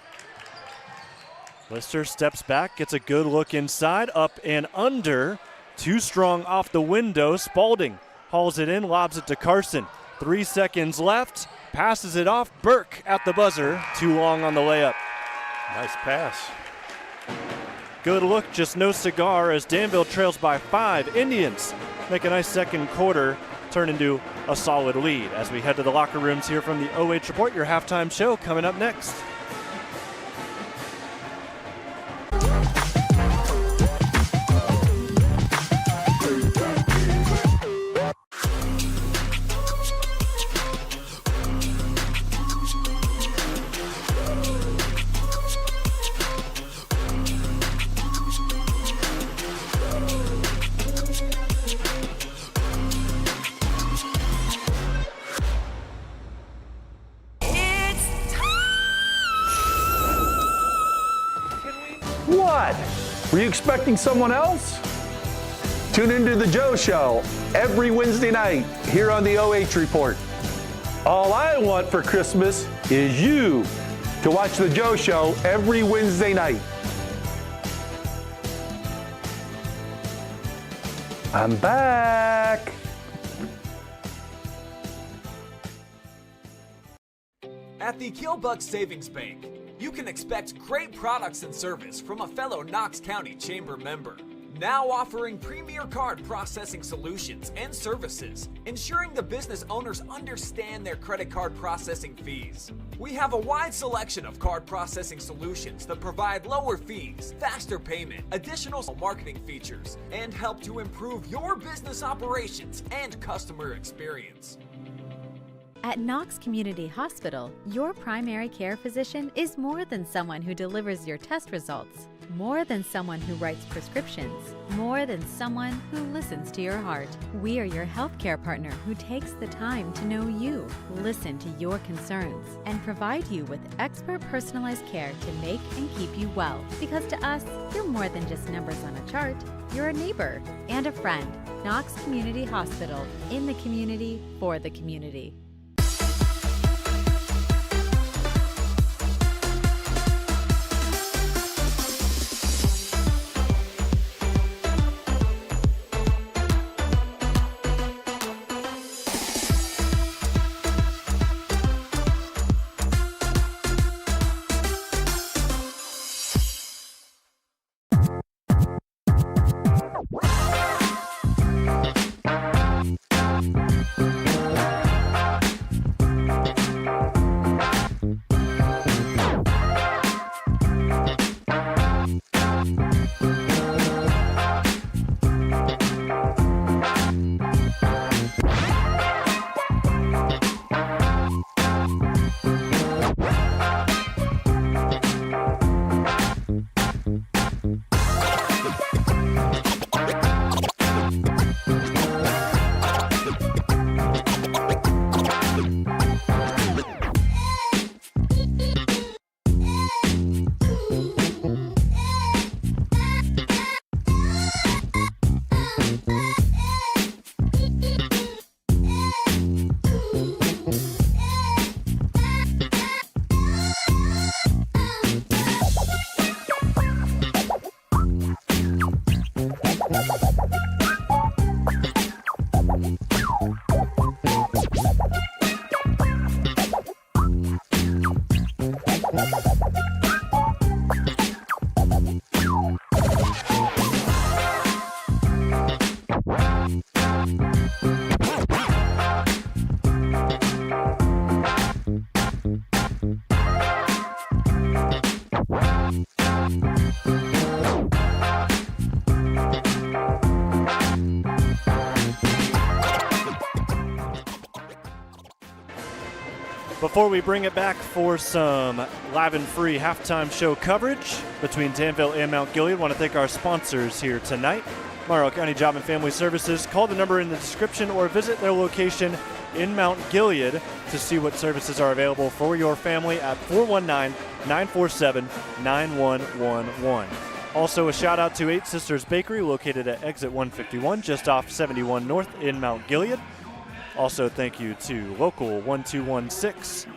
Lister steps back, gets a good look inside, up and under. Too strong off the window. Spalding hauls it in, lobs it to Carson. 3 seconds left, passes it off. Burke at the buzzer, too long on the layup.
Nice pass.
Good look, just no cigar as Danville trails by 5. Indians make a nice second quarter, turn into a solid lead. As we head to the locker rooms here from the OH Report, your halftime show coming up next.
What? Were you expecting someone else? Tune into The Joe Show every Wednesday night here on the OH Report. All I want for Christmas is you to watch The Joe Show every Wednesday night. I'm back.
At the Killbuck Savings Bank, you can expect great products and service from a fellow Knox County Chamber member. Now offering premier card processing solutions and services, ensuring the business owners understand their credit card processing fees. We have a wide selection of card processing solutions that provide lower fees, faster payment, additional marketing features, and help to improve your business operations and customer experience.
At Knox Community Hospital, your primary care physician is more than someone who delivers your test results, more than someone who writes prescriptions, more than someone who listens to your heart. We are your healthcare partner who takes the time to know you, listen to your concerns, and provide you with expert personalized care to make and keep you well. Because to us, you're more than just numbers on a chart. You're a neighbor and a friend. Knox Community Hospital, in the community, for the community.
Before we bring it back for some live and free halftime show coverage between Danville and Mount Gilead, I want to thank our sponsors here tonight. Monroe County Job and Family Services. Call the number in the description or visit their location in Mount Gilead to see what services are available for your family at 419-947-9111. Also, a shout out to 8 Sisters Bakery located at exit 151 just off 71 North in Mount Gilead. Also, thank you to Local 1216.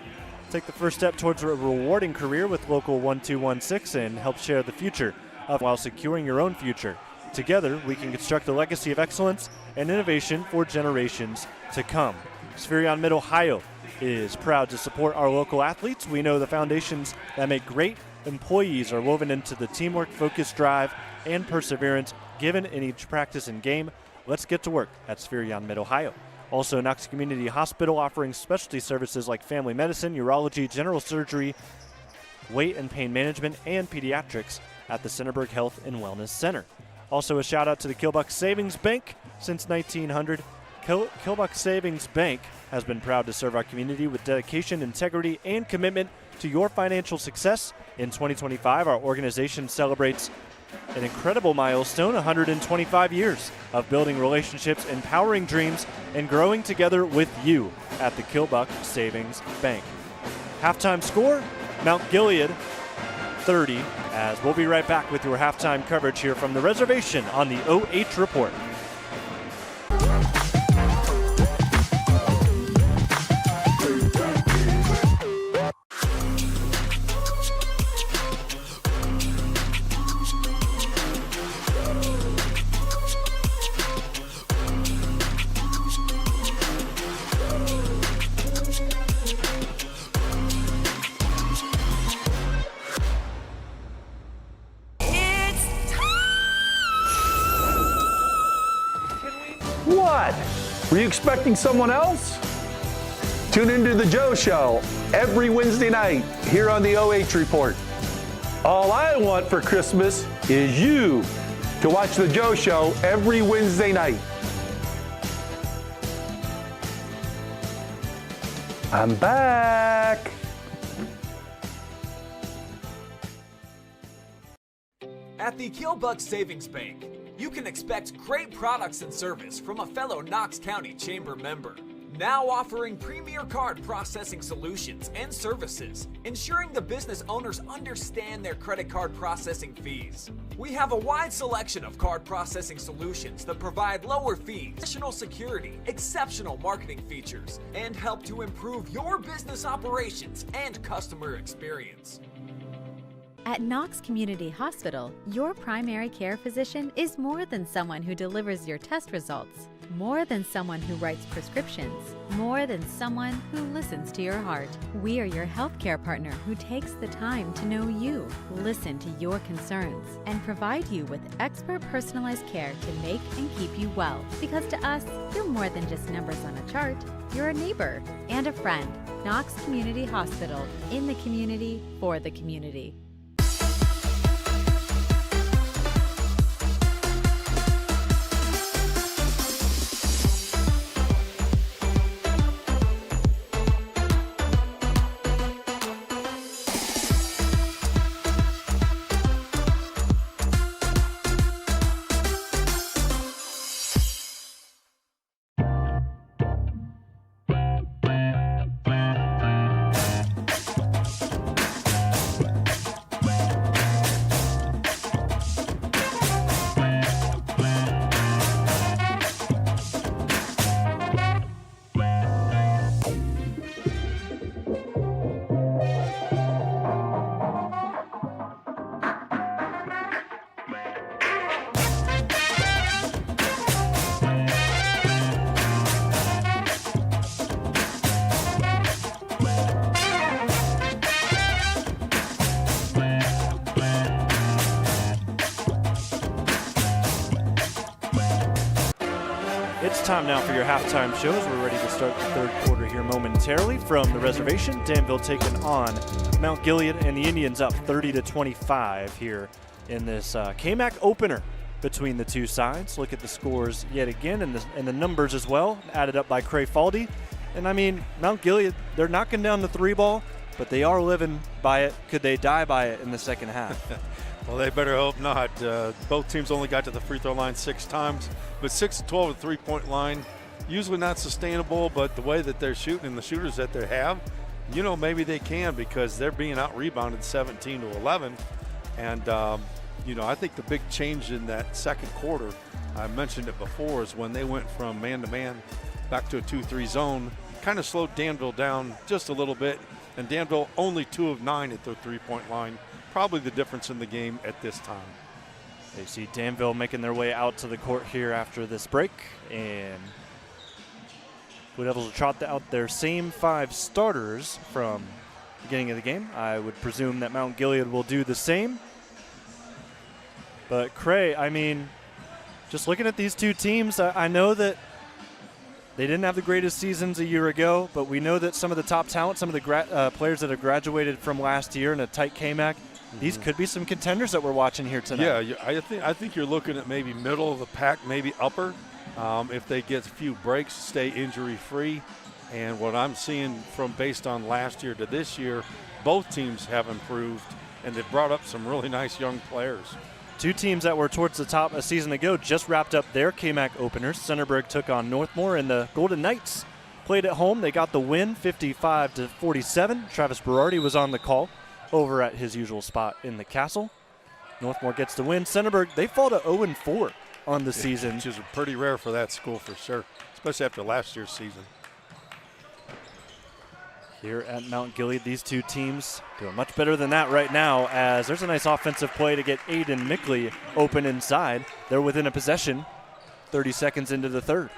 Take the first step towards a rewarding career with Local 1216 and help share the future while securing your own future. Together, we can construct a legacy of excellence and innovation for generations to come. Spherion Mid-Ohio is proud to support our local athletes. We know the foundations that make great employees are woven into the teamwork, focus, drive, and perseverance given in each practice and game. Let's get to work at Spherion Mid-Ohio. Also, Knox Community Hospital offering specialty services like family medicine, urology, general surgery, weight and pain management, and pediatrics at the Centerburg Health and Wellness Center. Also, a shout out to the Kilbuck Savings Bank. Since 1900, Kilbuck Savings Bank has been proud to serve our community with dedication, integrity, and commitment to your financial success. In 2025, our organization celebrates an incredible milestone, 125 years of building relationships, empowering dreams, and growing together with you at the Kilbuck Savings Bank. Halftime score, Mount Gilead 30, as we'll be right back with your halftime coverage here from the reservation on the OH Report.
What? Were you expecting someone else? Tune into the Joe Show every Wednesday night here on the OH Report. All I want for Christmas is you to watch the Joe Show every Wednesday night. I'm back.
At the Kilbuck Savings Bank, you can expect great products and service from a fellow Knox County Chamber member. Now offering premier card processing solutions and services, ensuring the business owners understand their credit card processing fees. We have a wide selection of card processing solutions that provide lower fees, additional security, exceptional marketing features, and help to improve your business operations and customer experience.
At Knox Community Hospital, your primary care physician is more than someone who delivers your test results, more than someone who writes prescriptions, more than someone who listens to your heart. We are your healthcare partner who takes the time to know you, listen to your concerns, and provide you with expert personalized care to make and keep you well. Because to us, you're more than just numbers on a chart. You're a neighbor and a friend. Knox Community Hospital, in the community, for the community.
time now for your halftime shows. We're ready to start the third quarter here momentarily from the reservation. Danville taking on Mount Gilead, and the Indians up 30-25 here in this KMAC opener between the two sides. Look at the scores yet again and the numbers as well, added up by Cray Faldy. And I mean, Mount Gilead, they're knocking down the three ball, but they are living by it. Could they die by it in the second half?
Well, they better hope not. Both teams only got to the free throw line 6 times, but 6 of 12 at the three-point line, usually not sustainable, but the way that they're shooting and the shooters that they have, you know, maybe they can, because they're being out-rebounded 17-11. And, you know, I think the big change in that second quarter, I mentioned it before, is when they went from man-to-man back to a 2-3 zone, kind of slowed Danville down just a little bit, and Danville only 2 of 9 at the three-point line. Probably the difference in the game at this time.
They see Danville making their way out to the court here after this break, and Blue Devils will trot out their same 5 starters from the beginning of the game. I would presume that Mount Gilead will do the same. But Cray, I mean, just looking at these two teams, I know that they didn't have the greatest seasons a year ago, but we know that some of the top talent, some of the players that have graduated from last year in a tight KMAC, these could be some contenders that we're watching here tonight.
Yeah, I think you're looking at maybe middle of the pack, maybe upper, if they get a few breaks, stay injury-free. And what I'm seeing from based on last year to this year, both teams have improved, and they've brought up some really nice young players.
Two teams that were towards the top a season ago just wrapped up their KMAC openers. Centerburg took on Northmore, and the Golden Knights played at home. They got the win, 55-47. Travis Berardi was on the call over at his usual spot in the castle. Northmore gets the win. Centerburg, they fall to 0-4 on the season.
Which is pretty rare for that school for sure, especially after last year's season.
Here at Mount Gilead, these two teams doing much better than that right now, as there's a nice offensive play to get Aiden Mickley open inside. They're within a possession, 30 seconds into the third.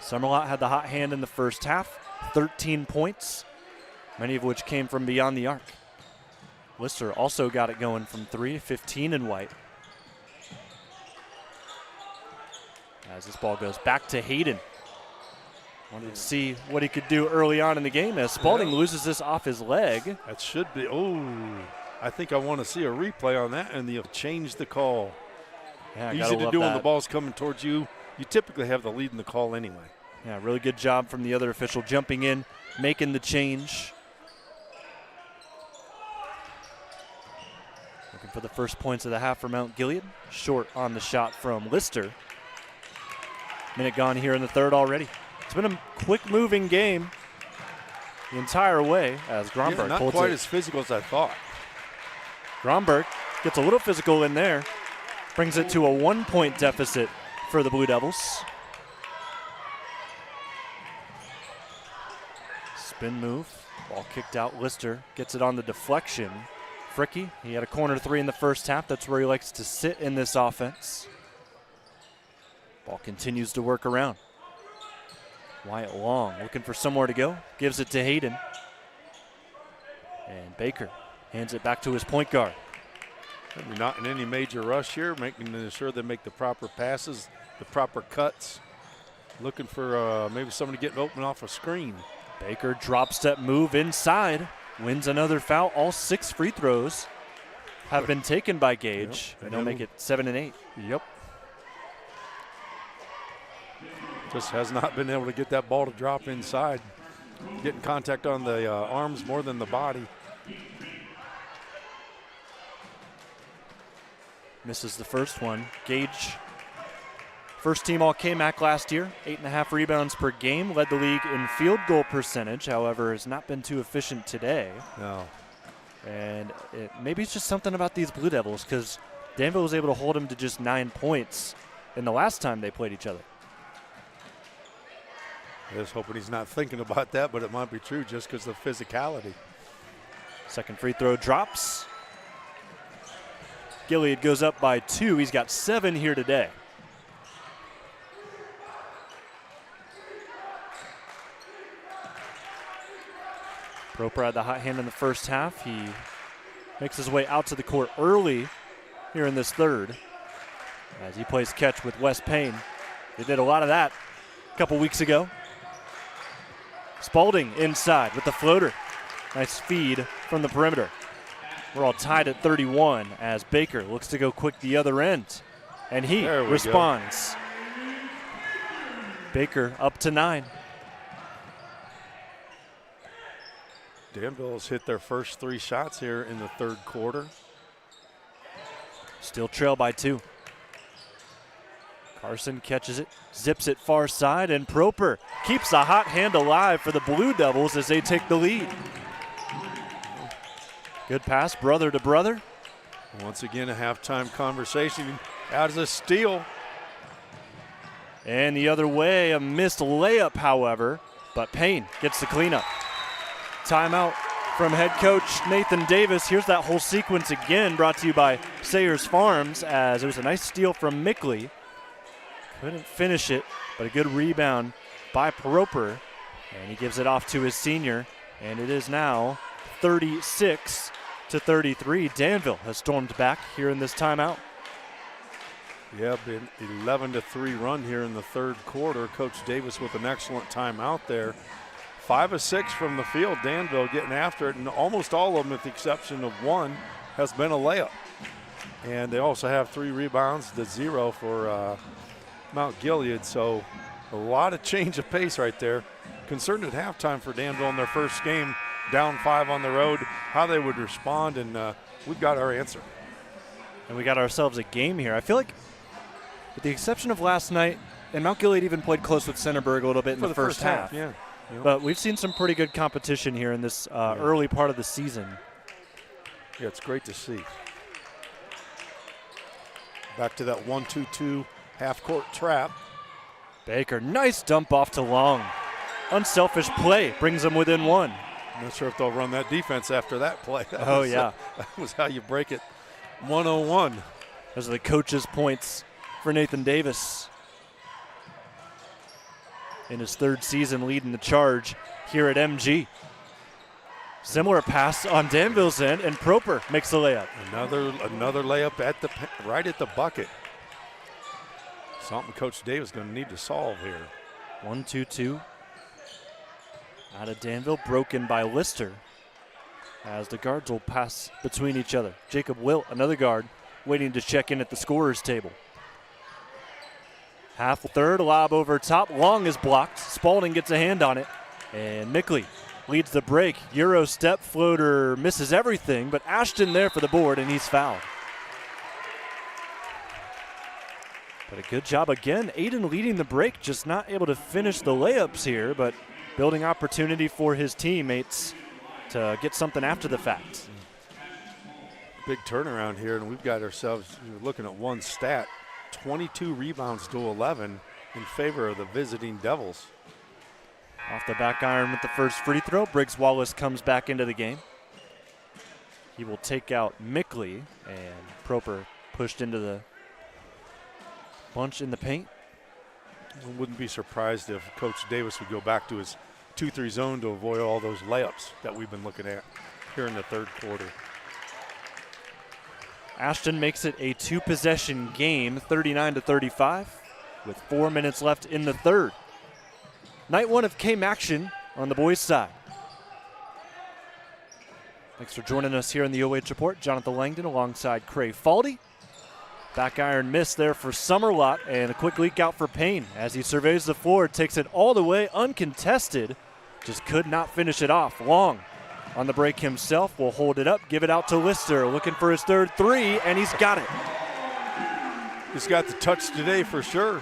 Summerlot had the hot hand in the first half, 13 points, many of which came from beyond the arc. Lister also got it going from 3, 15 in white. As this ball goes back to Hayden. Wanted to see what he could do early on in the game as Spalding loses this off his leg.
That should be, I think I want to see a replay on that, and they'll change the call.
Yeah,
easy to do when the ball's coming towards you. You typically have the lead in the call anyway.
Yeah, really good job from the other official jumping in, making the change. Looking for the first points of the half for Mount Gilead. Short on the shot from Lister. Minute gone here in the third already. It's been a quick-moving game the entire way as Gromberg
not
holds
quite
it.
as physical as I thought.
Gromberg gets a little physical in there, brings it to a 1-point deficit for the Blue Devils. Spin move, ball kicked out. Lister gets it on the deflection. Fricky, he had a corner 3 in the first half. That's where he likes to sit in this offense. Ball continues to work around. Wyatt Long looking for somewhere to go. Gives it to Hayden. And Baker hands it back to his point guard.
We're not in any major rush here, making sure they make the proper passes, the proper cuts. Looking for maybe somebody getting open off a screen.
Baker drop step move inside. Wins another foul. All 6 free throws have been taken by Gage.
Yep.
And they'll make it 7 and 8.
Yep. Just has not been able to get that ball to drop inside. Getting contact on the arms more than the body.
Misses the first one. Gage, first team all KMAC last year, 8.5 rebounds per game, led the league in field goal percentage, however, has not been too efficient today.
No.
And maybe it's just something about these Blue Devils, because Danville was able to hold him to just 9 points in the last time they played each other.
Just hoping he's not thinking about that, but it might be true just because of the physicality.
Second free throw drops. Gilead goes up by 2. He's got 7 here today. Proper had the hot hand in the first half. He makes his way out to the court early here in this third. as he plays catch with Wes Payne. They did a lot of that a couple weeks ago. Spalding inside with the floater. Nice feed from the perimeter. We're all tied at 31 as Baker looks to go quick the other end. And he responds. Baker up to 9.
Danville's hit their first 3 shots here in the third quarter.
Still trail by 2. Carson catches it, zips it far side, and Proper keeps the hot hand alive for the Blue Devils as they take the lead. Good pass, brother to brother.
Once again, a halftime conversation as a steal.
And the other way, a missed layup, however, but Payne gets the cleanup. Timeout from head coach Nathan Davis. Here's that whole sequence again, brought to you by Sayers Farms, as it was a nice steal from Mickley. Couldn't finish it, but a good rebound by Proper, and he gives it off to his senior, and it is now 36-33. Danville has stormed back here in this timeout.
Yeah, been 11-3 run here in the third quarter. Coach Davis with an excellent timeout there. 5 of 6 from the field. Danville getting after it, and almost all of them, with the exception of one, has been a layup. And they also have 3 rebounds to 0 for Mount Gilead. So a lot of change of pace right there. Concerned at halftime for Danville in their first game, down 5 on the road, how they would respond, and we've got our answer.
And we got ourselves a game here. I feel like, with the exception of last night, and Mount Gilead even played close with Centerburg a little bit in the first half.
Yeah.
But we've seen some pretty good competition here in this early part of the season.
Yeah, it's great to see. Back to that 1-2-2 half-court trap.
Baker, nice dump off to Long. Unselfish play brings them within 1.
I'm not sure if they'll run that defense after that play.
That
was how you break it. 101.
Those are the coach's points for Nathan Davis. In his 3rd season leading the charge here at MG. Similar pass on Danville's end, and Proper makes the layup.
Another layup right at the bucket. Something Coach Davis is going to need to solve here.
1-2-2. Out of Danville, broken by Lister. As the guards will pass between each other. Jacob Wilt, another guard, waiting to check in at the scorer's table. Half third, lob over top. Long is blocked. Spalding gets a hand on it. And Mickley leads the break. Euro step floater misses everything, but Ashton there for the board, and he's fouled. But a good job again. Aiden leading the break, just not able to finish the layups here, but building opportunity for his teammates to get something after the fact.
Big turnaround here, and we've got ourselves, looking at one stat, 22 rebounds to 11 in favor of the visiting Devils.
Off the back iron with the first free throw, Briggs Wallace comes back into the game. He will take out Mickley, and Proper pushed into the bunch in the paint.
I wouldn't be surprised if Coach Davis would go back to his 2-3 zone to avoid all those layups that we've been looking at here in the third quarter.
Ashton makes it a 2-possession game, 39-35, with 4 minutes left in the third. Night 1 of KMAC action on the boys' side. Thanks for joining us here in the OH Report. Jonathan Langdon alongside Craig Faldy. Back iron miss there for Summerlot, and a quick leak out for Payne as he surveys the floor, takes it all the way uncontested, just could not finish it off. Long on the break himself will hold it up, give it out to Lister, looking for his 3rd 3, and he's got it.
He's got the touch today for sure.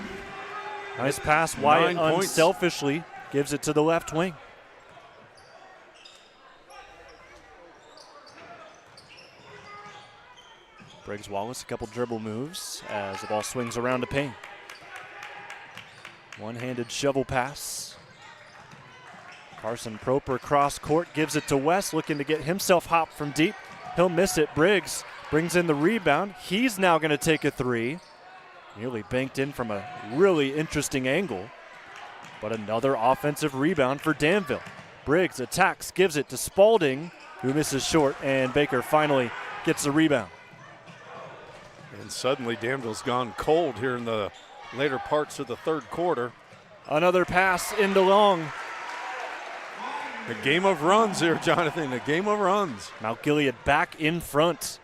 Nice pass. Wyatt unselfishly gives it to the left wing. Briggs Wallace, a couple dribble moves as the ball swings around to Payne. One-handed shovel pass. Carson Proper cross court, gives it to West, looking to get himself hot from deep. He'll miss it. Briggs brings in the rebound. He's now going to take a 3. Nearly banked in from a really interesting angle. But another offensive rebound for Danville. Briggs attacks, gives it to Spalding, who misses short, and Baker finally gets the rebound.
And suddenly Danville's gone cold here in the later parts of the third quarter.
Another pass into long.
A game of runs here, Jonathan, a game of runs.
Mount Gilead back in front.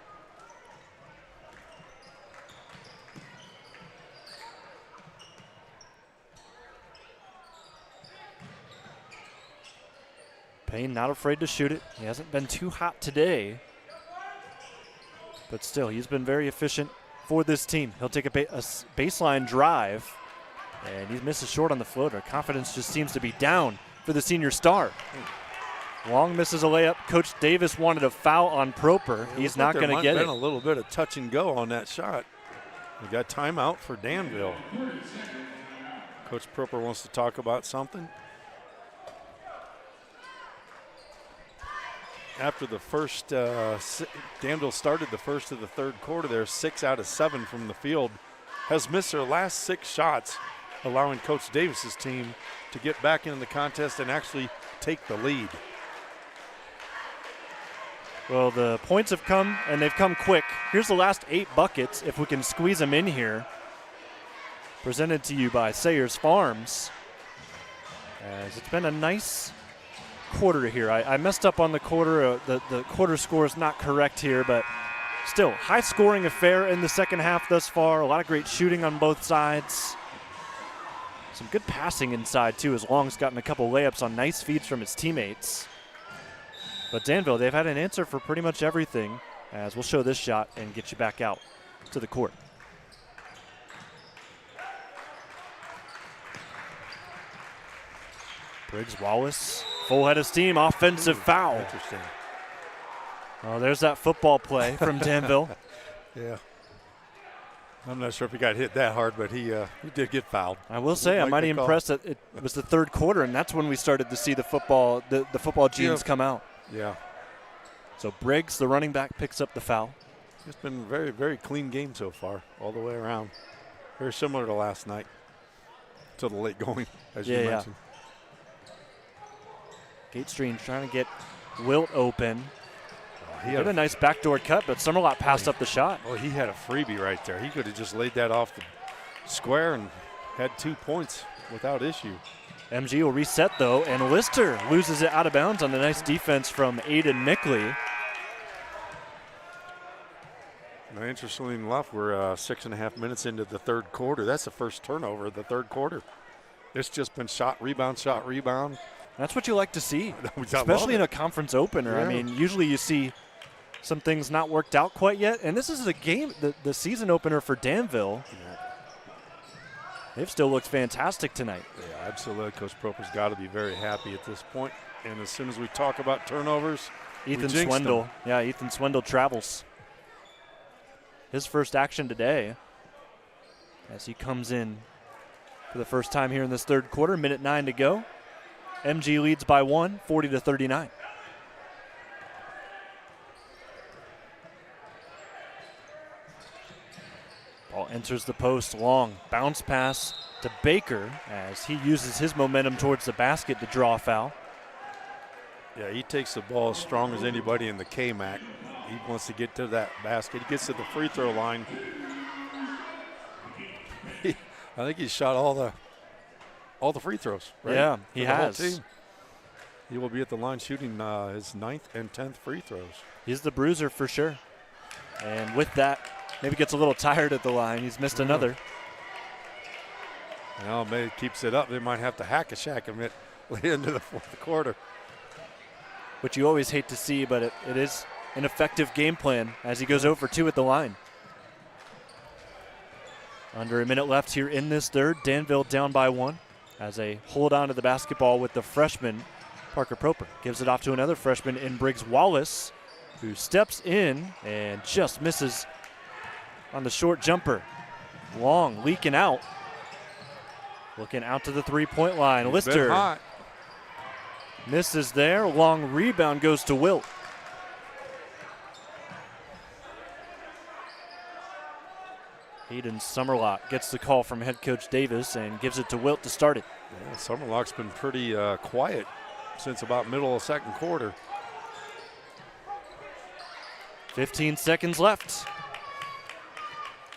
Payne not afraid to shoot it. He hasn't been too hot today. But still, he's been very efficient for this team. He'll take a baseline drive, and he misses short on the floater. Confidence just seems to be down for the senior star. Long misses a layup. Coach Davis wanted a foul on Proper. He's not going to get it.
There might have been a little bit of touch and go on that shot. We got timeout for Danville. Coach Proper wants to talk about something. After the first, Danville started the first of the third quarter there, 6 out of 7 from the field, has missed their last 6 shots, allowing Coach Davis's team to get back into the contest and actually take the lead.
Well, the points have come, and they've come quick. Here's the last 8 buckets, if we can squeeze them in here. Presented to you by Sayers Farms. As it's been a nice quarter here. I messed up on the quarter. The quarter score is not correct here, but still, high-scoring affair in the second half thus far. A lot of great shooting on both sides. Some good passing inside, too, as Long's gotten a couple layups on nice feeds from his teammates. But Danville, they've had an answer for pretty much everything, as we'll show this shot and get you back out to the court. Briggs-Wallace, full head of steam, offensive foul.
Interesting.
Oh, there's that football play from Danville.
Yeah. I'm not sure if he got hit that hard, but he did get fouled.
I will say, I'm mighty impressed that it was the third quarter, and that's when we started to see the football genes come out.
Yeah.
So Briggs, the running back, picks up the foul.
It's been a very, very clean game so far, all the way around. Very similar to last night, to the late going, as you mentioned.
Gatestream trying to get Wilt open.
He
had a nice backdoor cut, but Summerlot passed up the shot.
Oh, he had a freebie right there. He could have just laid that off the square and had 2 points without issue.
MG will reset, though, and Lister loses it out of bounds on the nice defense from Aiden Mickley.
Now, interestingly enough, we're 6.5 minutes into the third quarter. That's the first turnover of the third quarter. It's just been shot, rebound.
That's what you like to see, especially in a conference opener.
Yeah.
I mean, usually you see some things not worked out quite yet, and this is a game, the season opener for Danville.
Yeah.
They've still looked fantastic tonight.
Yeah, absolutely. Coach Proper's got to be very happy at this point. And as soon as we talk about turnovers,
Ethan Swindle. Yeah, Ethan Swindle travels. His first action today as he comes in for the first time here in this third quarter. Minute 9 to go. MG leads by 1, 40-39. Ball enters the post, Long bounce pass to Baker as he uses his momentum towards the basket to draw a foul.
Yeah, he takes the ball as strong as anybody in the KMAC. He wants to get to that basket. He gets to the free throw line. I think he shot all the free throws, right?
Yeah, he has.
Whole team. He will be at the line shooting his 9th and 10th free throws.
He's the bruiser for sure. And with that, maybe gets a little tired at the line. He's missed another.
Well, maybe keeps it up. They might have to hack him at late into the fourth quarter.
Which you always hate to see, but it is an effective game plan as he goes 0 for 2 at the line. Under a minute left here in this third. Danville down by 1 as they hold on to the basketball with the freshman, Parker Proper. Gives it off to another freshman in Briggs-Wallace, who steps in and just misses on the short jumper. Long leaking out. Looking out to the three-point line.
He's
Lister
been hot.
misses there. Long rebound goes to Wilt. Hayden Summerlock gets the call from head coach Davis and gives it to Wilt to start it.
Yeah, Summerlock's been pretty quiet since about middle of second quarter.
15 seconds left.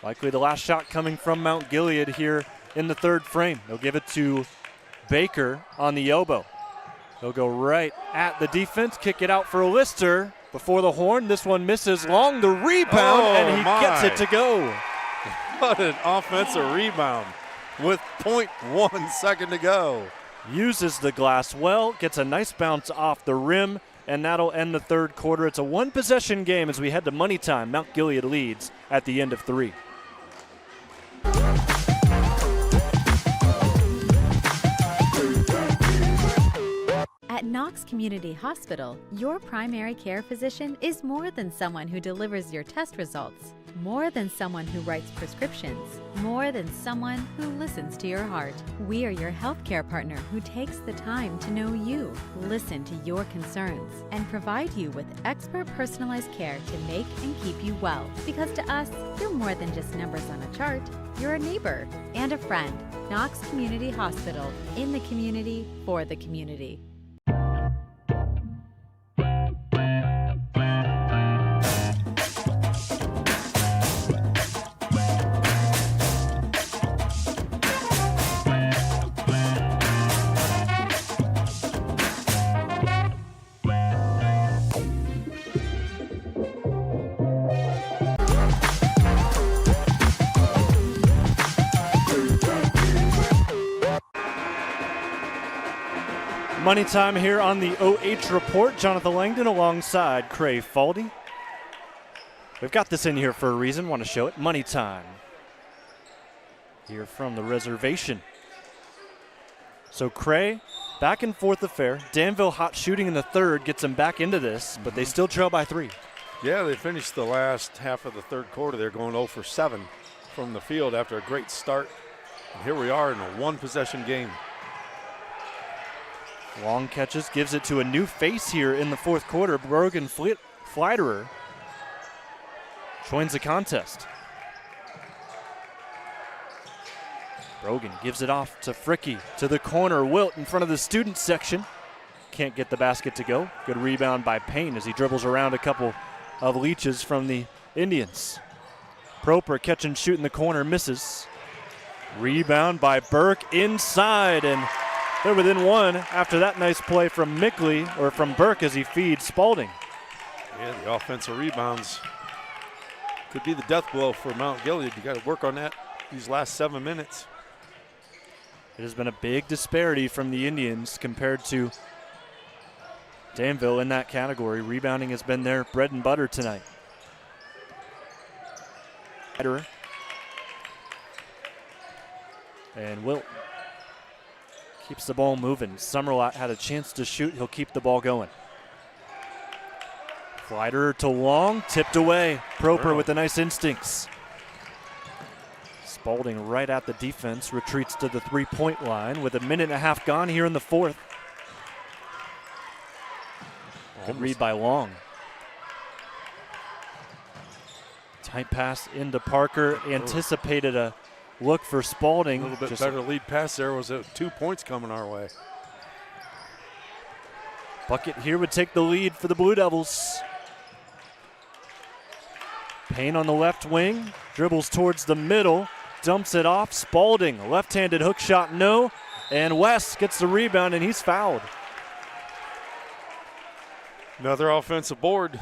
Likely the last shot coming from Mount Gilead here in the third frame. They'll give it to Baker on the elbow. He'll go right at the defense, kick it out for a Lister. Before the horn, this one misses long the rebound, and he gets it to go.
What an offensive rebound with 0.1 second to go.
Uses the glass well, gets a nice bounce off the rim, and that'll end the third quarter. It's a one-possession game as we head to money time. Mount Gilead leads at the end of 3.
At Knox Community Hospital, your primary care physician is more than someone who delivers your test results, more than someone who writes prescriptions, more than someone who listens to your heart. We are your healthcare partner who takes the time to know you, listen to your concerns, and provide you with expert personalized care to make and keep you well. Because to us, you're more than just numbers on a chart. You're a neighbor and a friend. Knox Community Hospital, in the community, for the community.
Money time here on the OH Report. Jonathan Langdon alongside Cray Faldy. We've got this in here for a reason. Want to show it. Money time. Here from the reservation. So Cray, back and forth affair. Danville hot shooting in the third gets them back into this, but they still trail by 3.
Yeah, they finished the last half of the third quarter. They're going 0 for 7 from the field after a great start. And here we are in a one-possession game.
Long catches, gives it to a new face here in the fourth quarter. Brogan Fliderer joins the contest. Brogan gives it off to Fricky, to the corner. Wilt in front of the student section. Can't get the basket to go. Good rebound by Payne as he dribbles around a couple of leeches from the Indians. Proper catch and shoot in the corner, misses. Rebound by Burke inside, and they're within 1 after that nice play from Mickley, or from Burke as he feeds Spalding.
Yeah, the offensive rebounds could be the death blow for Mount Gilead. You got to work on that these last 7 minutes.
It has been a big disparity from the Indians compared to Danville in that category. Rebounding has been their bread and butter tonight. And Wilt keeps the ball moving. Summerlot had a chance to shoot. He'll keep the ball going. Flider to Long, tipped away. Proper with the nice instincts. Spalding right at the defense, retreats to the three-point line with a minute and a half gone here in the fourth. Good read by Long. Tight pass into Parker. Anticipated a look for Spalding.
A little bit better lead pass there. Was 2 points coming our way.
Bucket here would take the lead for the Blue Devils. Payne on the left wing, dribbles towards the middle, dumps it off. Spalding, left-handed hook shot, no. And West gets the rebound, and he's fouled.
Another offensive board.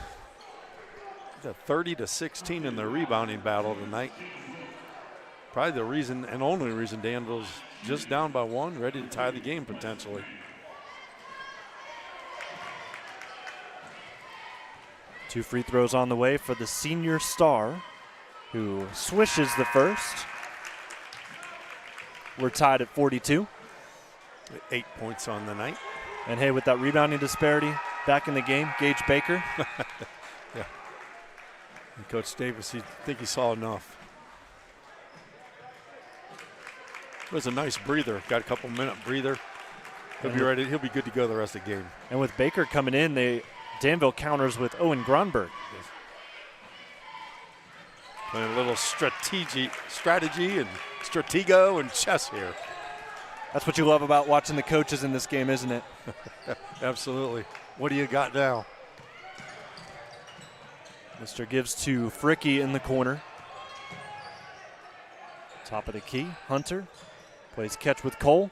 30-16 in the rebounding battle tonight. Probably the reason and only reason Danville's just down by 1, ready to tie the game potentially.
Two free throws on the way for the senior star, who swishes the first. We're tied at 42.
8 points on the night.
And hey, with that rebounding disparity back in the game, Gage Baker.
Yeah. And Coach Davis, I think he saw enough. It was a nice breather. Got a couple minute breather. He'll be ready. He'll be good to go the rest of the game.
And with Baker coming in, Danville counters with Owen Gronberg.
Yes. Playing a little strategy and stratego and chess here.
That's what you love about watching the coaches in this game, isn't it?
Absolutely. What do you got now?
Mr. gives to Fricky in the corner. Top of the key, Hunter plays catch with Cole.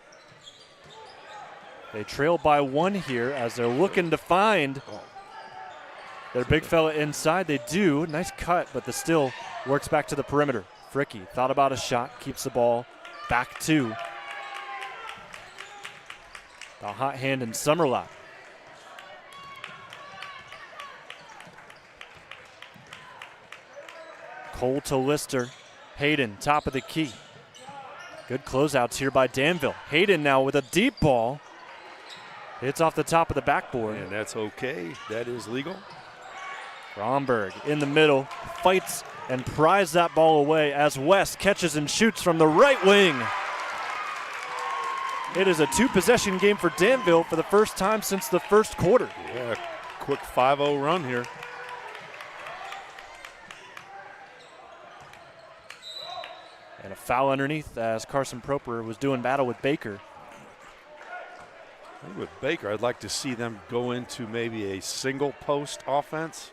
They trail by 1 here as they're looking to find their big fella inside. They do. Nice cut, but the still works back to the perimeter. Fricky thought about a shot, keeps the ball back to the hot hand in Summerlot. Cole to Lister. Hayden, top of the key. Good closeouts here by Danville. Hayden now with a deep ball. Hits off the top of the backboard.
And that's okay. That is legal.
Romberg in the middle, fights and pries that ball away as West catches and shoots from the right wing. It is a 2-possession game for Danville for the first time since the first quarter.
Yeah, quick 5-0 run here.
And a foul underneath as Carson Proper was doing battle with Baker.
I think with Baker, I'd like to see them go into maybe a single post offense.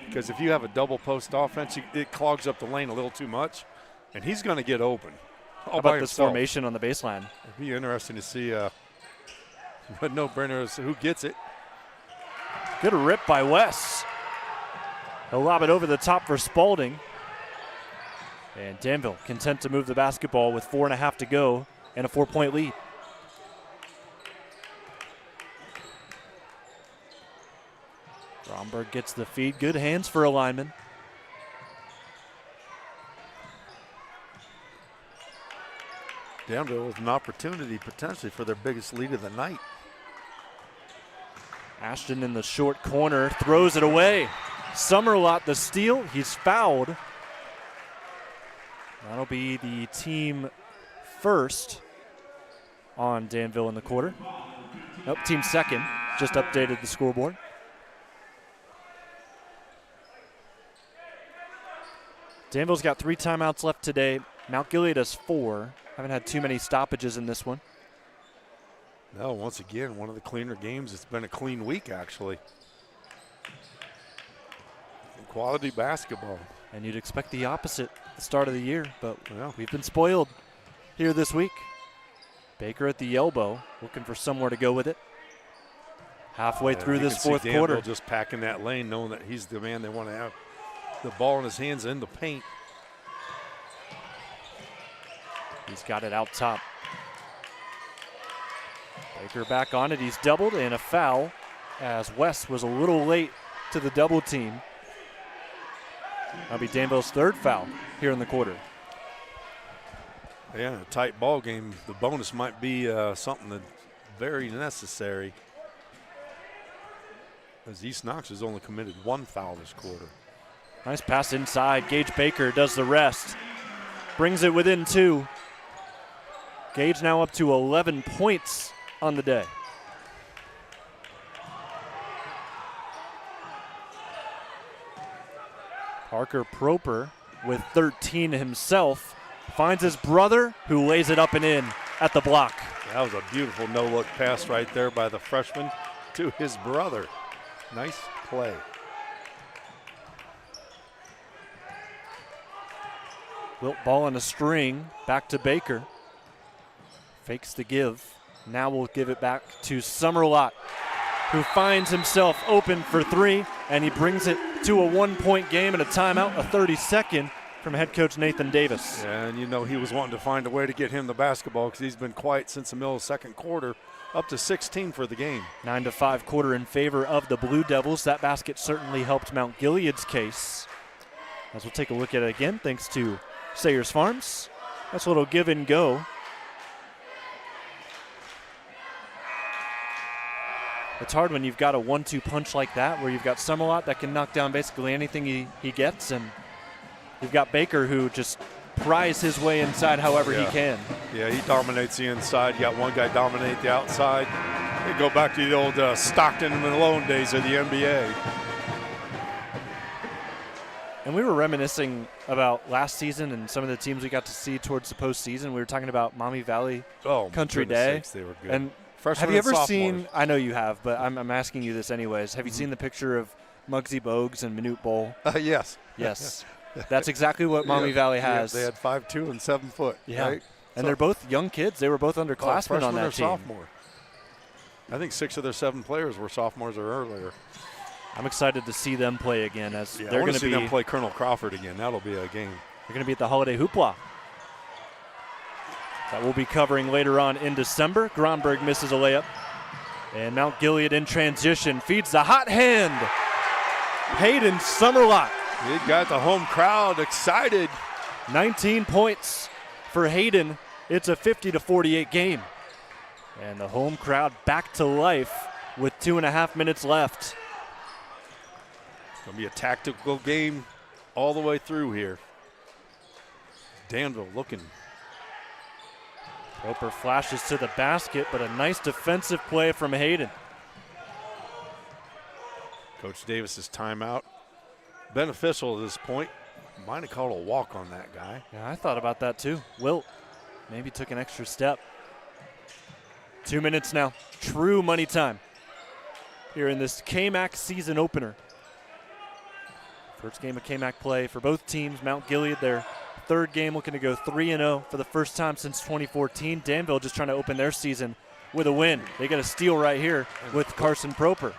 Because if you have a double post offense, it clogs up the lane a little too much, and he's going to get open.
How about this formation on the baseline?
It'd be interesting to see. But no brainer is who gets it.
Good rip by West. He'll lob it over the top for Spalding. And Danville content to move the basketball with 4.5 to go and a 4-point lead. Romberg gets the feed. Good hands for a lineman.
Danville with an opportunity potentially for their biggest lead of the night.
Ashton in the short corner throws it away. Summerlot the steal. He's fouled. That'll be the team first on Danville in the quarter. Nope, team second. Just updated the scoreboard. Danville's got 3 timeouts left today. Mount Gilead has 4. Haven't had too many stoppages in this one.
No, once again, one of the cleaner games. It's been a clean week, actually. Quality basketball.
And you'd expect the opposite at the start of the year, but
Yeah.
we've been spoiled here this week. Baker at the elbow, looking for somewhere to go with it. Halfway through this fourth quarter.
Just packing that lane, knowing that he's the man they want to have the ball in his hands in the paint.
He's got it out top. Baker back on it. He's doubled and a foul as West was a little late to the double team. That'll be Danville's 3rd foul here in the quarter.
Yeah, a tight ball game. The bonus might be something that's very necessary, as East Knox has only committed 1 foul this quarter.
Nice pass inside. Gage Baker does the rest. Brings it within 2. Gage now up to 11 points on the day. Parker Proper with 13 himself finds his brother, who lays it up and in at the block.
That was a beautiful no-look pass right there by the freshman to his brother. Nice play.
Wilt ball on a string, back to Baker. Fakes the give. Now we'll give it back to Summerlot, who finds himself open for 3, and he brings it to a 1-point game and a timeout, a 30-second from head coach Nathan Davis.
Yeah, and you know he was wanting to find a way to get him the basketball because he's been quiet since the middle of the second quarter, up to 16 for the game.
9-5 quarter in favor of the Blue Devils. That basket certainly helped Mount Gilead's case. As we'll take a look at it again, thanks to Sayers Farms. That's a little give and go. It's hard when you've got a 1-2 punch like that, where you've got Summerlot that can knock down basically anything he gets, and you've got Baker who just pries his way inside however he can.
Yeah, he dominates the inside. You got one guy dominate the outside. They go back to the old Stockton and Malone days of the NBA.
And we were reminiscing about last season and some of the teams we got to see towards the postseason. We were talking about Maumee Valley Country Day.
Sakes, they were good.
And
Freshmen
have you ever
and
seen, I know you have, but I'm asking you this anyways. Have you seen the picture of Muggsy Bogues and Minute Bowl?
Yes.
Yes. That's exactly what Maumee Valley has.
They had 5'2" and 7 foot.
Yeah.
Right?
And they're both young kids. They were both underclassmen on that team.
Sophomore. I think 6 of their 7 players were sophomores or earlier.
I'm excited to see them play again, as they're going to
see them play Colonel Crawford again. That'll be a game.
They're going to be at the Holiday Hoopla. That we'll be covering later on in December. Gronberg misses a layup. And Mount Gilead in transition feeds the hot hand. Hayden Summerlot.
It got the home crowd excited.
19 points for Hayden. It's a 50-48 game. And the home crowd back to life with 2.5 minutes left.
It's going to be a tactical game all the way through here. Danville looking.
Roper flashes to the basket, but a nice defensive play from Hayden.
Coach Davis's timeout. Beneficial at this point. Might have called a walk on that guy.
Yeah, I thought about that too. Wilt maybe took an extra step. 2 minutes now. True money time here in this KMAC season opener. First game of KMAC play for both teams. Mount Gilead, their third game, looking to go 3-0 for the first time since 2014. Danville just trying to open their season with a win. They got a steal right here with Carson Proper.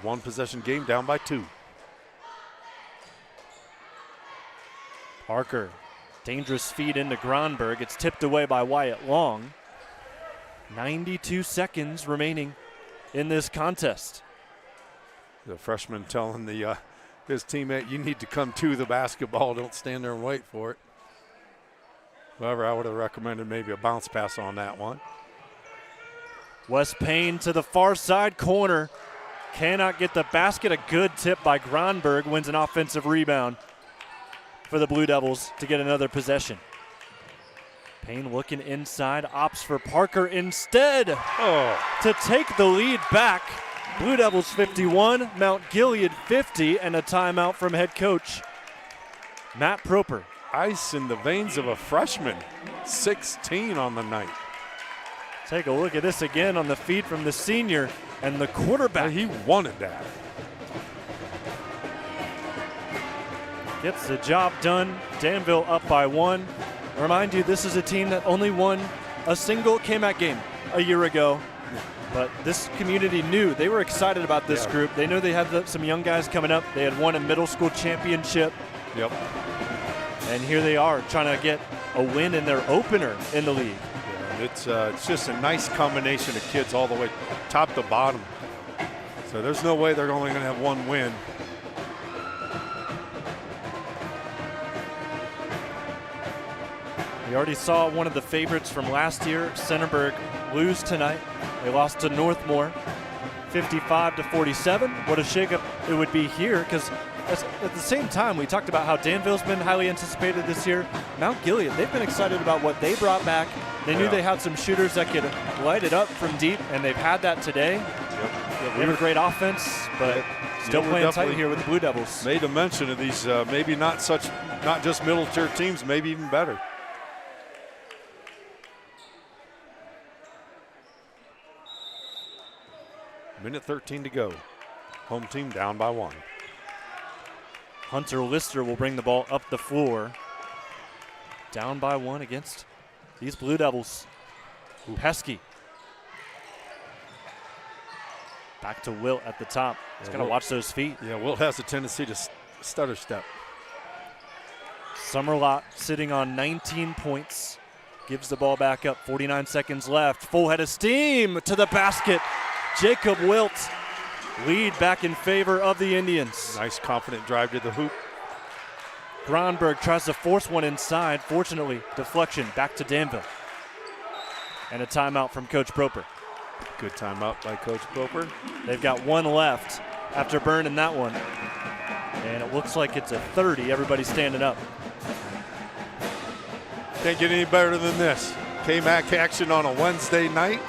One possession game, down by 2.
Parker, dangerous feed into Gronberg. It's tipped away by Wyatt Long. 92 seconds remaining in this contest.
The freshman telling his teammate, you need to come to the basketball. Don't stand there and wait for it. However, I would have recommended maybe a bounce pass on that one.
Wes Payne to the far side corner. Cannot get the basket. A good tip by Gronberg. Wins an offensive rebound for the Blue Devils to get another possession. Payne looking inside. Opts for Parker instead to take the lead back. Blue Devils 51, Mount Gilead 50, and a timeout from head coach Matt Proper.
Ice in the veins of a freshman. 16 on the night.
Take a look at this again on the feed from the senior and the quarterback.
He wanted that.
Gets the job done. Danville up by 1. Remind you, this is a team that only won a single KMAC game a year ago. But this community knew, they were excited about this group. They knew they had some young guys coming up. They had won a middle school championship.
Yep.
And here they are trying to get a win in their opener in the league.
Yeah, it's just a nice combination of kids all the way top to bottom. So there's no way they're only going to have one win.
We already saw one of the favorites from last year, Centerburg, lose tonight. They lost to Northmore 55-47. What a shakeup it would be here, because at the same time, we talked about how Danville's been highly anticipated this year. Mount Gilead, they've been excited about what they brought back. They knew they had some shooters that could light it up from deep, and they've had that today. Yep. They have a great offense, but still playing tight here with the Blue Devils.
Made a mention of these maybe not just middle tier teams, maybe even better. Minute 13 to go. Home team down by 1.
Hunter Lister will bring the ball up the floor. Down by 1 against these Blue Devils. Pesky. Back to Wilt at the top. He's got to watch those feet.
Yeah, Wilt has a tendency to stutter step.
Summerlot sitting on 19 points. Gives the ball back up. 49 seconds left. Full head of steam to the basket. Jacob Wilt, lead back in favor of the Indians.
Nice confident drive to the hoop.
Gronberg tries to force one inside. Fortunately, deflection back to Danville. And a timeout from Coach Proper.
Good timeout by Coach Proper.
They've got 1 left after burning that one. And it looks like it's a 30. Everybody's standing up.
Can't get any better than this. KMAC action on a Wednesday night.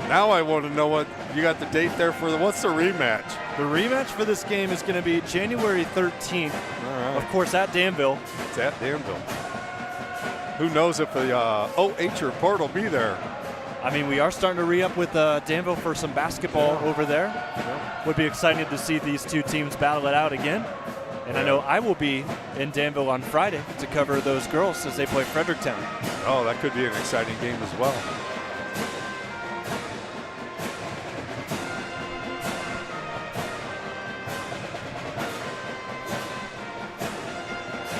Now I want to know what you got the date there for. What's the rematch?
The rematch for this game is going to be January 13th.
All right.
Of course, at Danville.
It's at Danville. Who knows if the OH report will be there?
I mean, we are starting to re-up with Danville for some basketball over there. Would be excited to see these two teams battle it out again. And I know I will be in Danville on Friday to cover those girls as they play Fredericktown.
Oh, that could be an exciting game as well.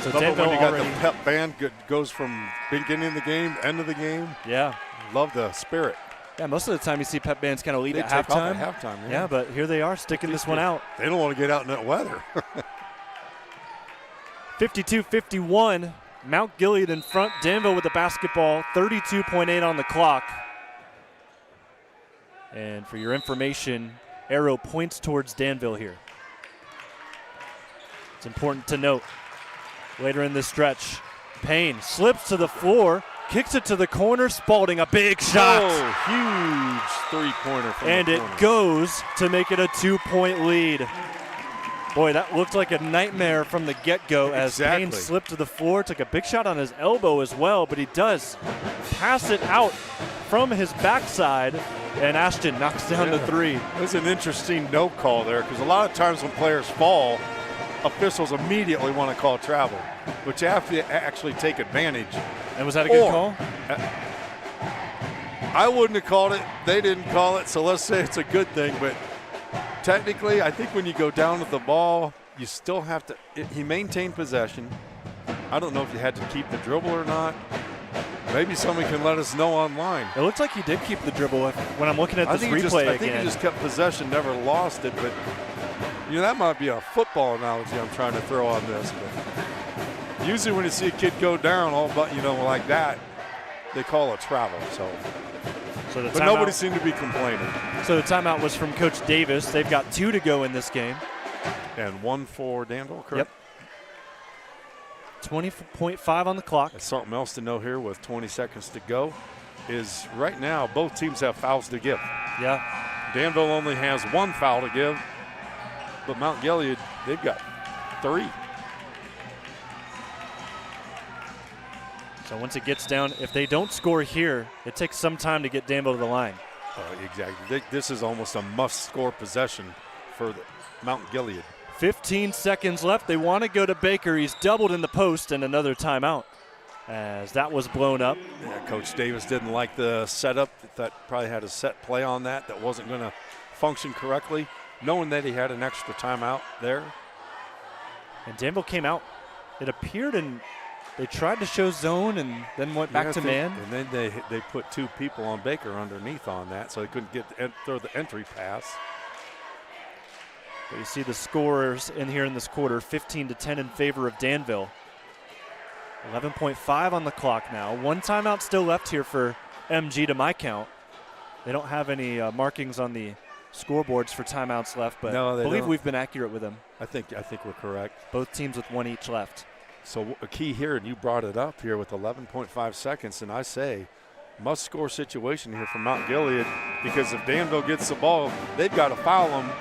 So
Love it
Danville
when you got
already,
the pep band goes from beginning of the game, end of the game.
yeah.
Love the spirit.
Yeah, most of the time you see pep bands kind of lead
They
at
take off
halftime.
at halftime.
Yeah, but here they are sticking this one out.
They don't want to get out in that weather.
52-51, Mount Gilead in front. Danville with the basketball, 32.8 on the clock. And for your information, arrow points towards Danville here. It's important to note. Later in this stretch, Payne slips to the floor, kicks it to the corner. Spalding, a big shot.
Oh, huge three-pointer from
And
the
it
corner.
goes to make it a 2-point lead. Boy, that looked like a nightmare from the get-go as Payne
Exactly.
slipped to the floor, took a big shot on his elbow as well, but he does pass it out from his backside, and Ashton knocks down the three.
That's an interesting no call there, because a lot of times when players fall, officials immediately want to call travel, but you have to actually take advantage.
And was that a good
Or-
call?
I wouldn't have called it. They didn't call it, so let's say it's a good thing. But technically, I think when you go down with the ball, you still have to he maintained possession. I don't know if you had to keep the dribble or not. Maybe somebody can let us know online.
It looks like he did keep the dribble when I'm looking at
I
this
think,
replay
I think he
again.
just kept possession, never lost it. But, you know, that might be a football analogy I'm trying to throw on this. But usually when you see a kid go down all but, you know, like that, they call it travel. So,
So the
but
timeout-
nobody seemed to be complaining.
So the timeout was from Coach Davis. They've got 2 to go in this game.
And 1 for Danville, correct?
Yep. 20.5 on the clock.
That's something else to know here with 20 seconds to go is right now both teams have fouls to give.
Yeah.
Danville only has 1 foul to give, but Mount Gilead, they've got 3.
So once it gets down, if they don't score here, it takes some time to get Danville to the line.
Exactly. This is almost a must-score possession for Mount Gilead.
15 seconds left. They want to go to Baker. He's doubled in the post, and another timeout as that was blown up.
Yeah, Coach Davis didn't like the setup. That probably had a set play on that wasn't going to function correctly, knowing that he had an extra timeout there.
And Danville came out. It appeared, and they tried to show zone and then went back to man.
And then they put 2 people on Baker underneath on that, so they couldn't throw the entry pass.
But you see the scorers in here in this quarter, 15-10 in favor of Danville. 11.5 on the clock now. 1 timeout still left here for MG to my count. They don't have any markings on the scoreboards for timeouts left, but
No,
I
they
believe
don't.
we've been accurate with them.
I think we're correct.
Both teams with 1 each left.
So a key here, and you brought it up here with 11.5 seconds, and I say must-score situation here for Mount Gilead, because if Danville gets the ball, they've got to foul them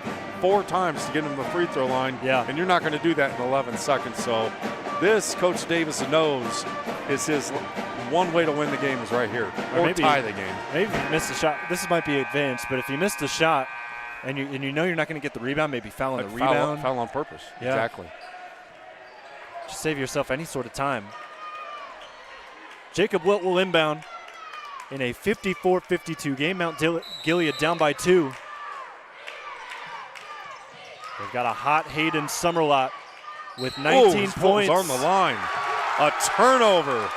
4 times to get them to the free throw line, and you're not going to do that in 11 seconds. So this, Coach Davis knows, is his one way to win the game is right here, or
maybe
tie the game.
Maybe if you missed a shot, this might be advanced, but if you missed a shot and you know you're not going to get the rebound, maybe foul on the rebound.
Foul on purpose,
Yeah.
exactly.
Just save yourself any sort of time. Jacob Wilt will inbound in a 54-52 game. Mount Gilead down by 2. They've got a hot Hayden Summerlot with 19
his foot
points.
was on the line. A turnover.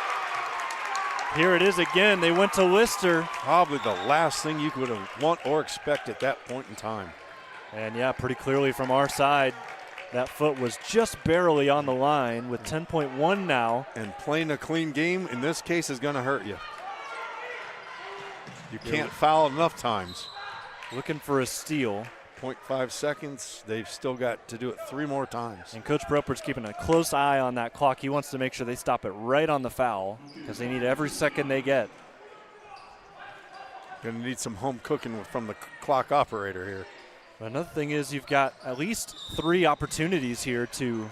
Here it is again. They went to Lister.
Probably the last thing you could have want or expect at that point in time.
And yeah, pretty clearly from our side, that foot was just barely on the line with 10.1 now.
And playing a clean game in this case is going to hurt you. You can't foul enough times.
Looking for a steal.
0.5 seconds. They've still got to do it 3 more times.
And Coach Broper's keeping a close eye on that clock. He wants to make sure they stop it right on the foul because they need every second they get.
Going to need some home cooking from the clock operator here.
But another thing is you've got at least 3 opportunities here to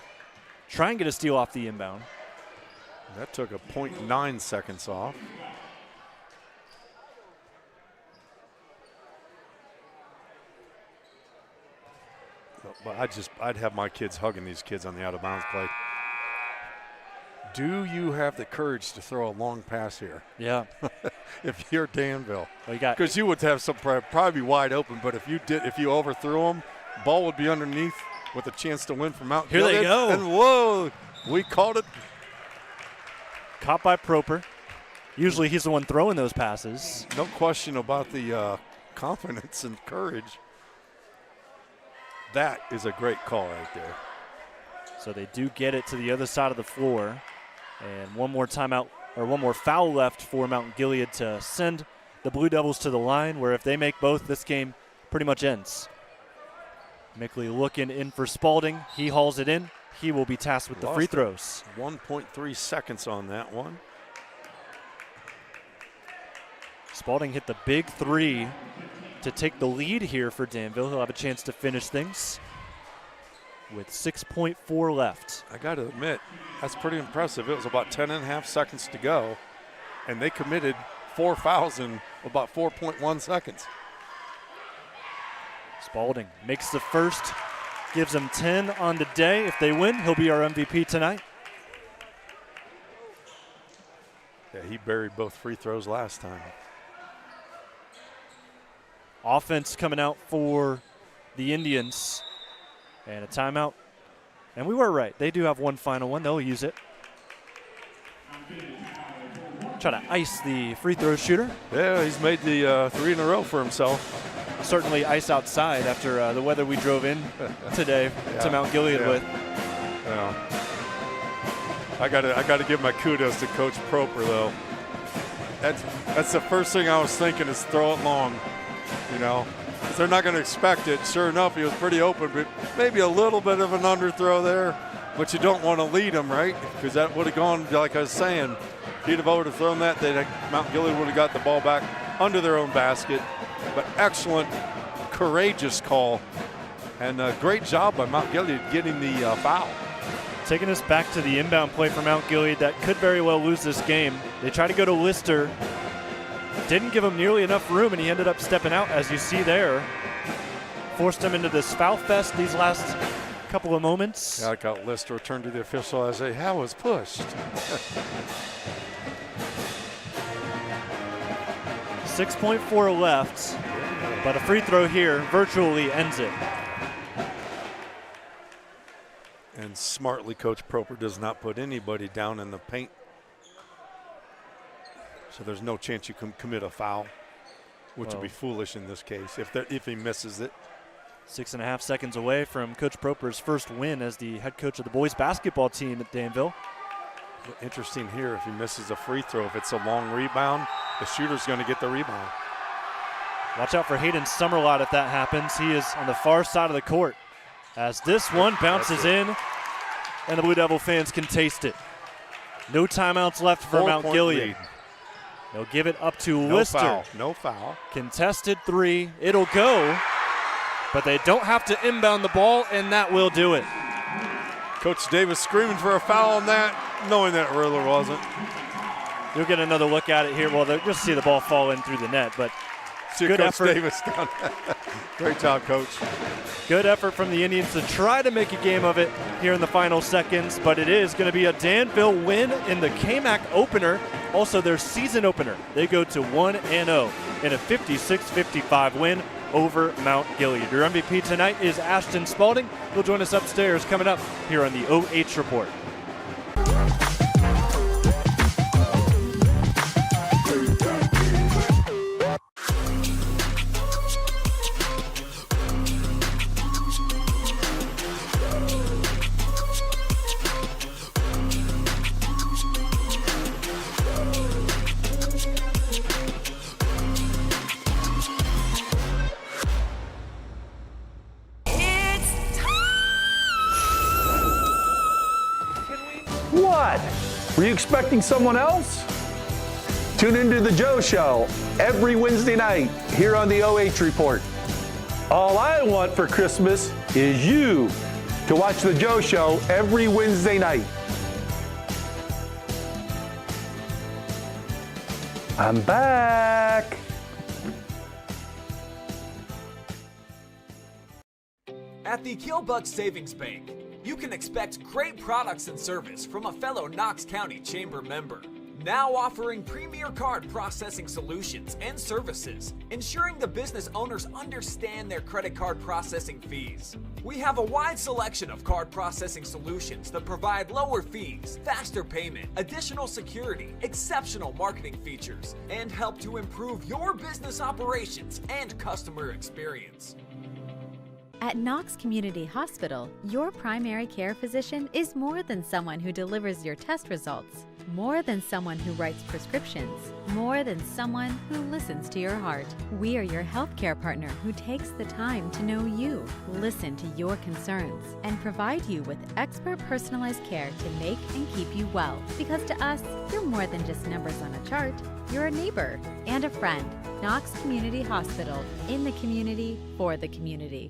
try and get a steal off the inbound.
That took a 0.9 seconds off. But I'd have my kids hugging these kids on the out of bounds play. Do you have the courage to throw a long pass here?
Yeah.
If you're Danville,
Well, you got
because you would have some probably be wide open. But if you overthrew them, ball would be underneath with a chance to win from Mount
Here
Gilead.
they go.
And whoa, we called it.
caught by Proper. Usually he's the one throwing those passes.
No question about the confidence and courage. That is a great call right there.
So they do get it to the other side of the floor. And one more timeout, or one more foul left for Mount Gilead to send the Blue Devils to the line, where if they make both, this game pretty much ends. Mickley looking in for Spalding. He hauls it in. He will be tasked with the free throws.
1.3 seconds on that one.
Spalding hit the big three to take the lead here for Danville. He'll have a chance to finish things with 6.4 left.
I got to admit, that's pretty impressive. It was about 10.5 seconds to go, and they committed 4 fouls in about 4.1 seconds.
Spalding makes the first, gives them 10 on the day. If they win, he'll be our MVP tonight.
Yeah, he buried both free throws last time.
Offense coming out for the Indians. And a timeout. And we were right. They do have one final one. They'll use it. Try to ice the free throw shooter.
Yeah, he's made the 3 in a row for himself.
Certainly ice outside after the weather we drove in today to Mount Gilead with.
Yeah. I gotta give my kudos to Coach Proper though. That's the first thing I was thinking is throw it long, you know. They're not going to expect it. Sure enough, he was pretty open, but maybe a little bit of an underthrow there. But you don't want to lead him, right? Because that would have gone, like I was saying, if he'd have overthrown that, Mount Gilead would have got the ball back under their own basket. But excellent, courageous call. And a great job by Mount Gilead getting the foul.
Taking us back to the inbound play for Mount Gilead that could very well lose this game. They try to go to Lister. Didn't give him nearly enough room, and he ended up stepping out, as you see there. Forced him into this foul fest these last couple of moments.
Yeah, I got Lister turned to the official as a how was pushed.
6.4 left, but a free throw here virtually ends it.
And smartly, Coach Proper does not put anybody down in the paint. So there's no chance you can commit a foul, which would be foolish in this case if he misses it.
6.5 seconds away from Coach Proper's first win as the head coach of the boys basketball team at Danville.
Interesting here, if he misses a free throw, if it's a long rebound, the shooter's going to get the rebound.
Watch out for Hayden Summerlot if that happens. He is on the far side of the court as this one bounces in, and the Blue Devil fans can taste it. No timeouts left for Mount Gilead.
Lead.
They'll give it up to
No
Lister.
foul. No foul.
Contested three. It'll go, but they don't have to inbound the ball, and that will do it.
Coach Davis screaming for a foul on that, knowing that it really wasn't.
You'll get another look at it here. Well, they'll just see the ball fall in through the net, but
See
good
Coach
effort.
Davis down. Great job, Coach.
Good effort from the Indians to try to make a game of it here in the final seconds, but it is going to be a Danville win in the KMAC opener, also their season opener. They go to 1-0 in a 56-55 win over Mount Gilead. Your MVP tonight is Ashton Spalding. He'll join us upstairs coming up here on the OH Report.
What? Were you expecting someone else? Tune into The Joe Show every Wednesday night here on the OH Report. All I want for Christmas is you to watch The Joe Show every Wednesday night. I'm back.
At the Killbuck Savings Bank, you can expect great products and service from a fellow Knox County Chamber member. Now offering premier card processing solutions and services, ensuring the business owners understand their credit card processing fees. We have a wide selection of card processing solutions that provide lower fees, faster payment, additional security, exceptional marketing features, and help to improve your business operations and customer experience.
At Knox Community Hospital, your primary care physician is more than someone who delivers your test results, more than someone who writes prescriptions, more than someone who listens to your heart. We are your healthcare partner who takes the time to know you, listen to your concerns, and provide you with expert personalized care to make and keep you well. Because to us, you're more than just numbers on a chart. You're a neighbor and a friend. Knox Community Hospital, in the community, for the community.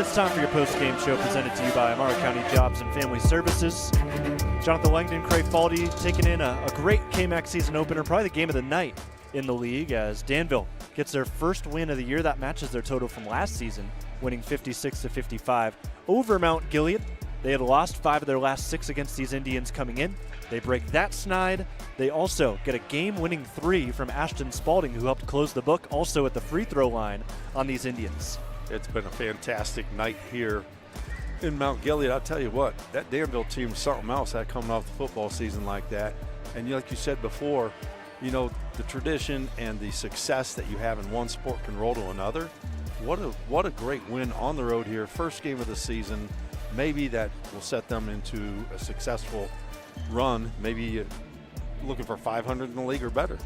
It's time for your post-game show presented to you by Amara County Jobs and Family Services. Jonathan Langdon, Craig Faldy taking in a great KMAC season opener, probably the game of the night in the league as Danville gets their first win of the year. That matches their total from last season, winning 56-55 over Mount Gilead. They had lost 5 of their last 6 against these Indians coming in. They break that snide. They also get a game-winning 3 from Ashton Spalding, who helped close the book also at the free throw line on these Indians.
It's been a fantastic night here in Mount Gilead. I'll tell you what, that Danville team is something else that coming off the football season like that. And like you said before, you know, the tradition and the success that you have in one sport can roll to another. What a great win on the road here. First game of the season. Maybe that will set them into a successful run. Maybe looking for 500 in the league or better.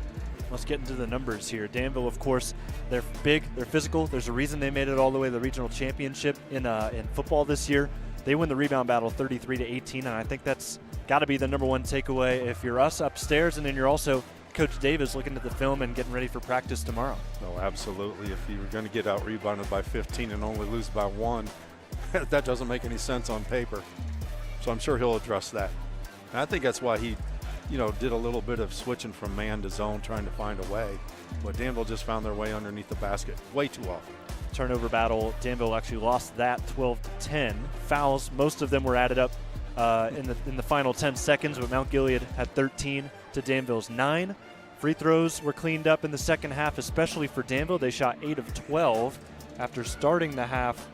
Let's get into the numbers here. Danville, of course, they're big, they're physical. There's a reason they made it all the way to the regional championship in football this year. They win the rebound battle 33-18, and I think that's got to be the number one takeaway if you're us upstairs, and then you're also Coach Davis looking at the film and getting ready for practice tomorrow.
Oh, absolutely. If you're going to get out rebounded by 15 and only lose by 1, that doesn't make any sense on paper. So I'm sure he'll address that. And I think that's why he did a little bit of switching from man to zone, trying to find a way. But Danville just found their way underneath the basket way too often.
Turnover battle, Danville actually lost that 12-10. Fouls, most of them were added up in the final 10 seconds, but Mount Gilead had 13 to Danville's 9. Free throws were cleaned up in the second half, especially for Danville. They shot 8 of 12 after starting the half,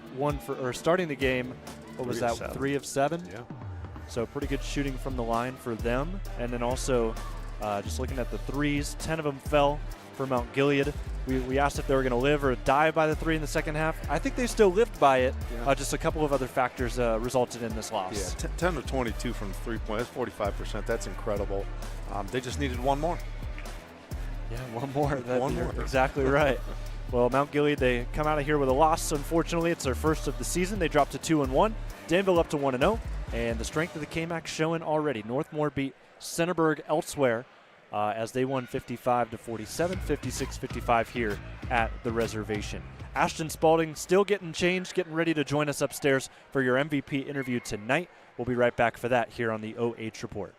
starting the game. What was that? 3 of 7.
Yeah.
So pretty good shooting from the line for them. And then also just looking at the threes, 10 of them fell for Mount Gilead. We asked if they were going to live or die by the 3 in the second half. I think they still lived by it. Yeah. Just a couple of other factors resulted in this loss.
Yeah, 10 of 22 from 3-point. That's 45%. That's incredible. They just needed one more.
Yeah, one more.
One more.
Exactly right. Well, Mount Gilead, they come out of here with a loss. Unfortunately, it's their first of the season. They dropped to 2-1. Danville up to 1-0. And the strength of the KMAC showing already. Northmore beat Centerburg elsewhere as they won 55-47, 56-55 here at the reservation. Ashton Spalding still getting changed, getting ready to join us upstairs for your MVP interview tonight. We'll be right back for that here on the OH Report.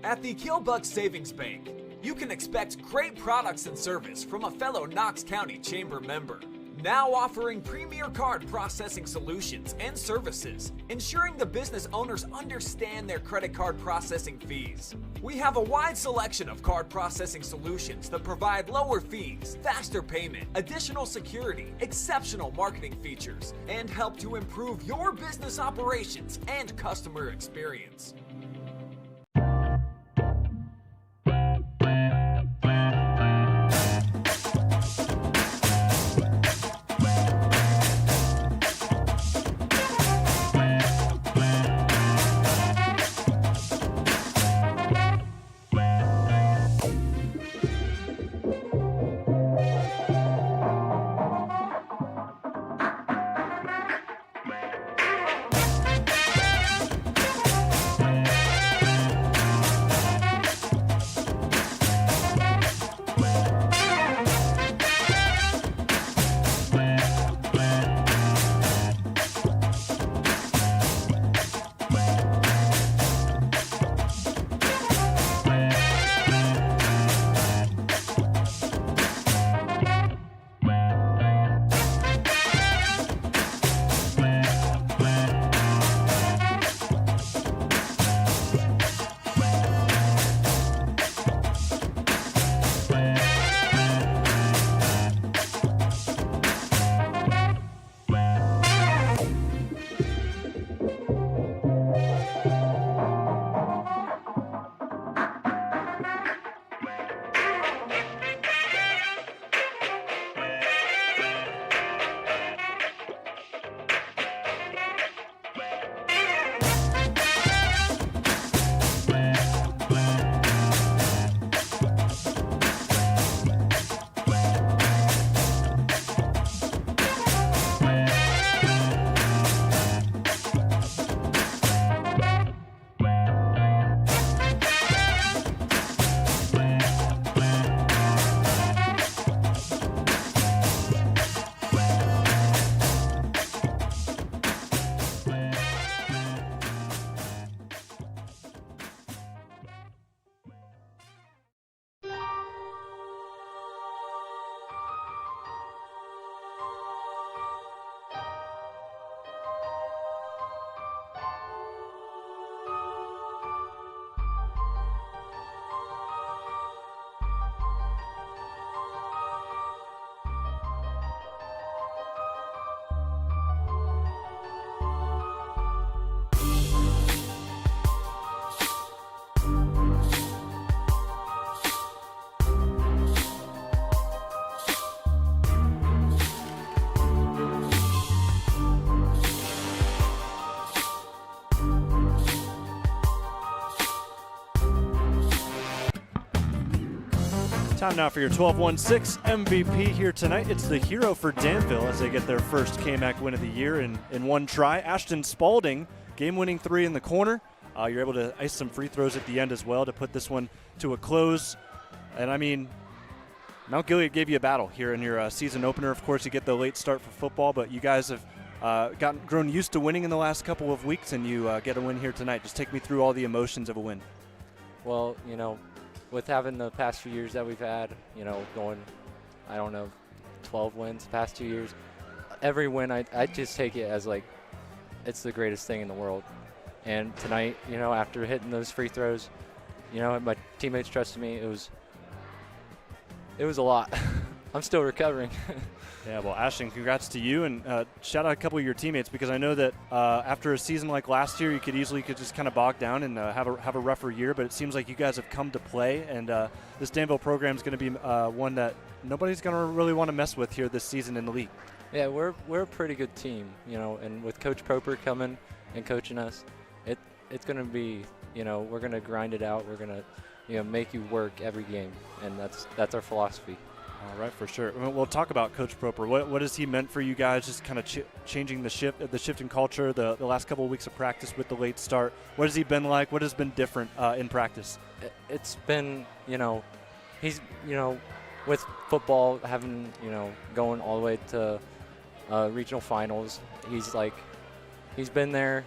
At the Killbuck Savings Bank, you can expect great products and service from a fellow Knox County Chamber member. Now offering premier card processing solutions and services, ensuring the business owners understand their credit card processing fees. We have a wide selection of card processing solutions that provide lower fees, faster payment, additional security, exceptional marketing features, and help to improve your business operations and customer experience.
Time now for your 12-1-6 MVP here tonight. It's the hero for Danville as they get their first KMAC win of the year in one try. Ashton Spalding, game-winning three in the corner. You're able to ice some free throws at the end as well to put this one to a close. And, I mean, Mount Gilead gave you a battle here in your season opener. Of course, you get the late start for football, but you guys have grown used to winning in the last couple of weeks, and you get a win here tonight. Just take me through all the emotions of a win.
Well, you know, with having the past few years that we've had, you know, going, 12 wins the past 2 years, every win I just take it as like it's the greatest thing in the world. And tonight, you know, after hitting those free throws, you know, my teammates trusted me. It was a lot. I'm still recovering.
Yeah, well, Ashton, congrats to you, and shout out a couple of your teammates, because I know that after a season like last year, you could just kind of bog down and have a rougher year, but it seems like you guys have come to play, and this Danville program is going to be one that nobody's going to really want to mess with here this season in the league.
Yeah, we're a pretty good team, you know, and with Coach Proper coming and coaching us, it's going to be, you know, we're going to grind it out. We're going to, you know, make you work every game, and that's our philosophy.
All right, for sure. We'll talk about Coach Proper. What has he meant for you guys, just kind of changing the shift in culture, the last couple of weeks of practice with the late start? What has he been like? What has been different in practice?
It's been, he's, with football having, going all the way to regional finals, he's been there,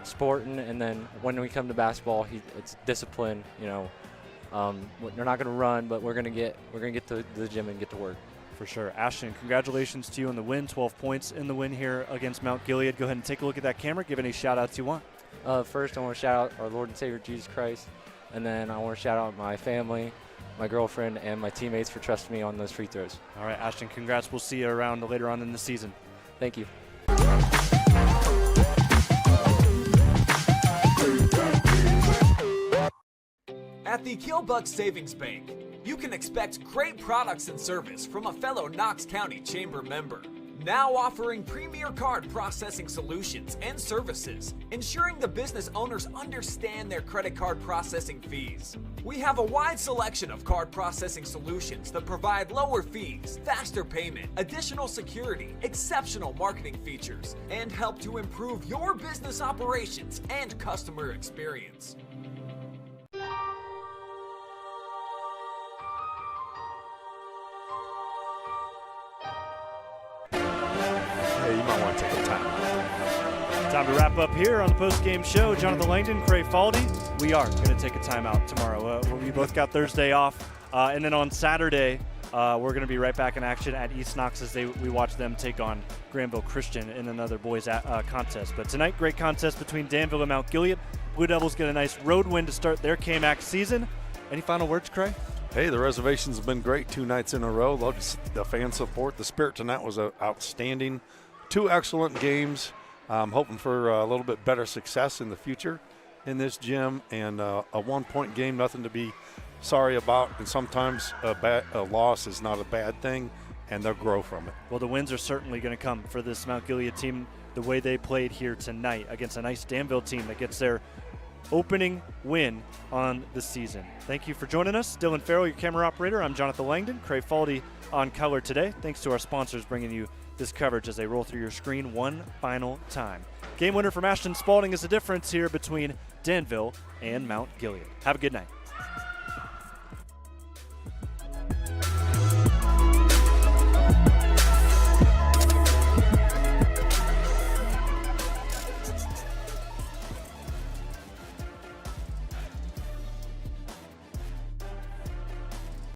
sporting, and then when we come to basketball, it's discipline, they're not going to run, but we're going to get to the gym and get to work.
For sure. Ashton, congratulations to you on the win, 12 points in the win here against Mount Gilead. Go ahead and take a look at that camera. Give any shout-outs you want.
First, I want to shout out our Lord and Savior, Jesus Christ, and then I want to shout out my family, my girlfriend, and my teammates for trusting me on those free throws.
All right, Ashton, congrats. We'll see you around later on in the season.
Thank you.
At the Killbuck Savings Bank, you can expect great products and service from a fellow Knox County Chamber member. Now offering premier card processing solutions and services, ensuring the business owners understand their credit card processing fees. We have a wide selection of card processing solutions that provide lower fees, faster payment, additional security, exceptional marketing features, and help to improve your business operations and customer experience.
You might want to take a time.
Time to wrap up here on the post-game show. Jonathan Langdon, Craig Faldy. We are going to take a timeout tomorrow. We both got Thursday off. And then on Saturday, we're going to be right back in action at East Knox as we watch them take on Granville Christian in another boys contest. But tonight, great contest between Danville and Mount Gilead. Blue Devils get a nice road win to start their KMAC season. Any final words, Craig?
Hey, the reservations have been great 2 nights in a row. Love the fan support. The spirit tonight was outstanding. 2 excellent games. I'm hoping for a little bit better success in the future in this gym, and a 1-point game, nothing to be sorry about. And sometimes a loss is not a bad thing, and they'll grow from it.
Well, the wins are certainly going to come for this Mount Gilead team the way they played here tonight against a nice Danville team that gets their opening win on the season. Thank you for joining us. Dylan Farrell, your camera operator. I'm Jonathan Langdon. Craig Faldy on color today. Thanks to our sponsors bringing you this coverage as they roll through your screen one final time. Game winner from Ashton Spalding is the difference here between Danville and Mount Gilead. Have a good night.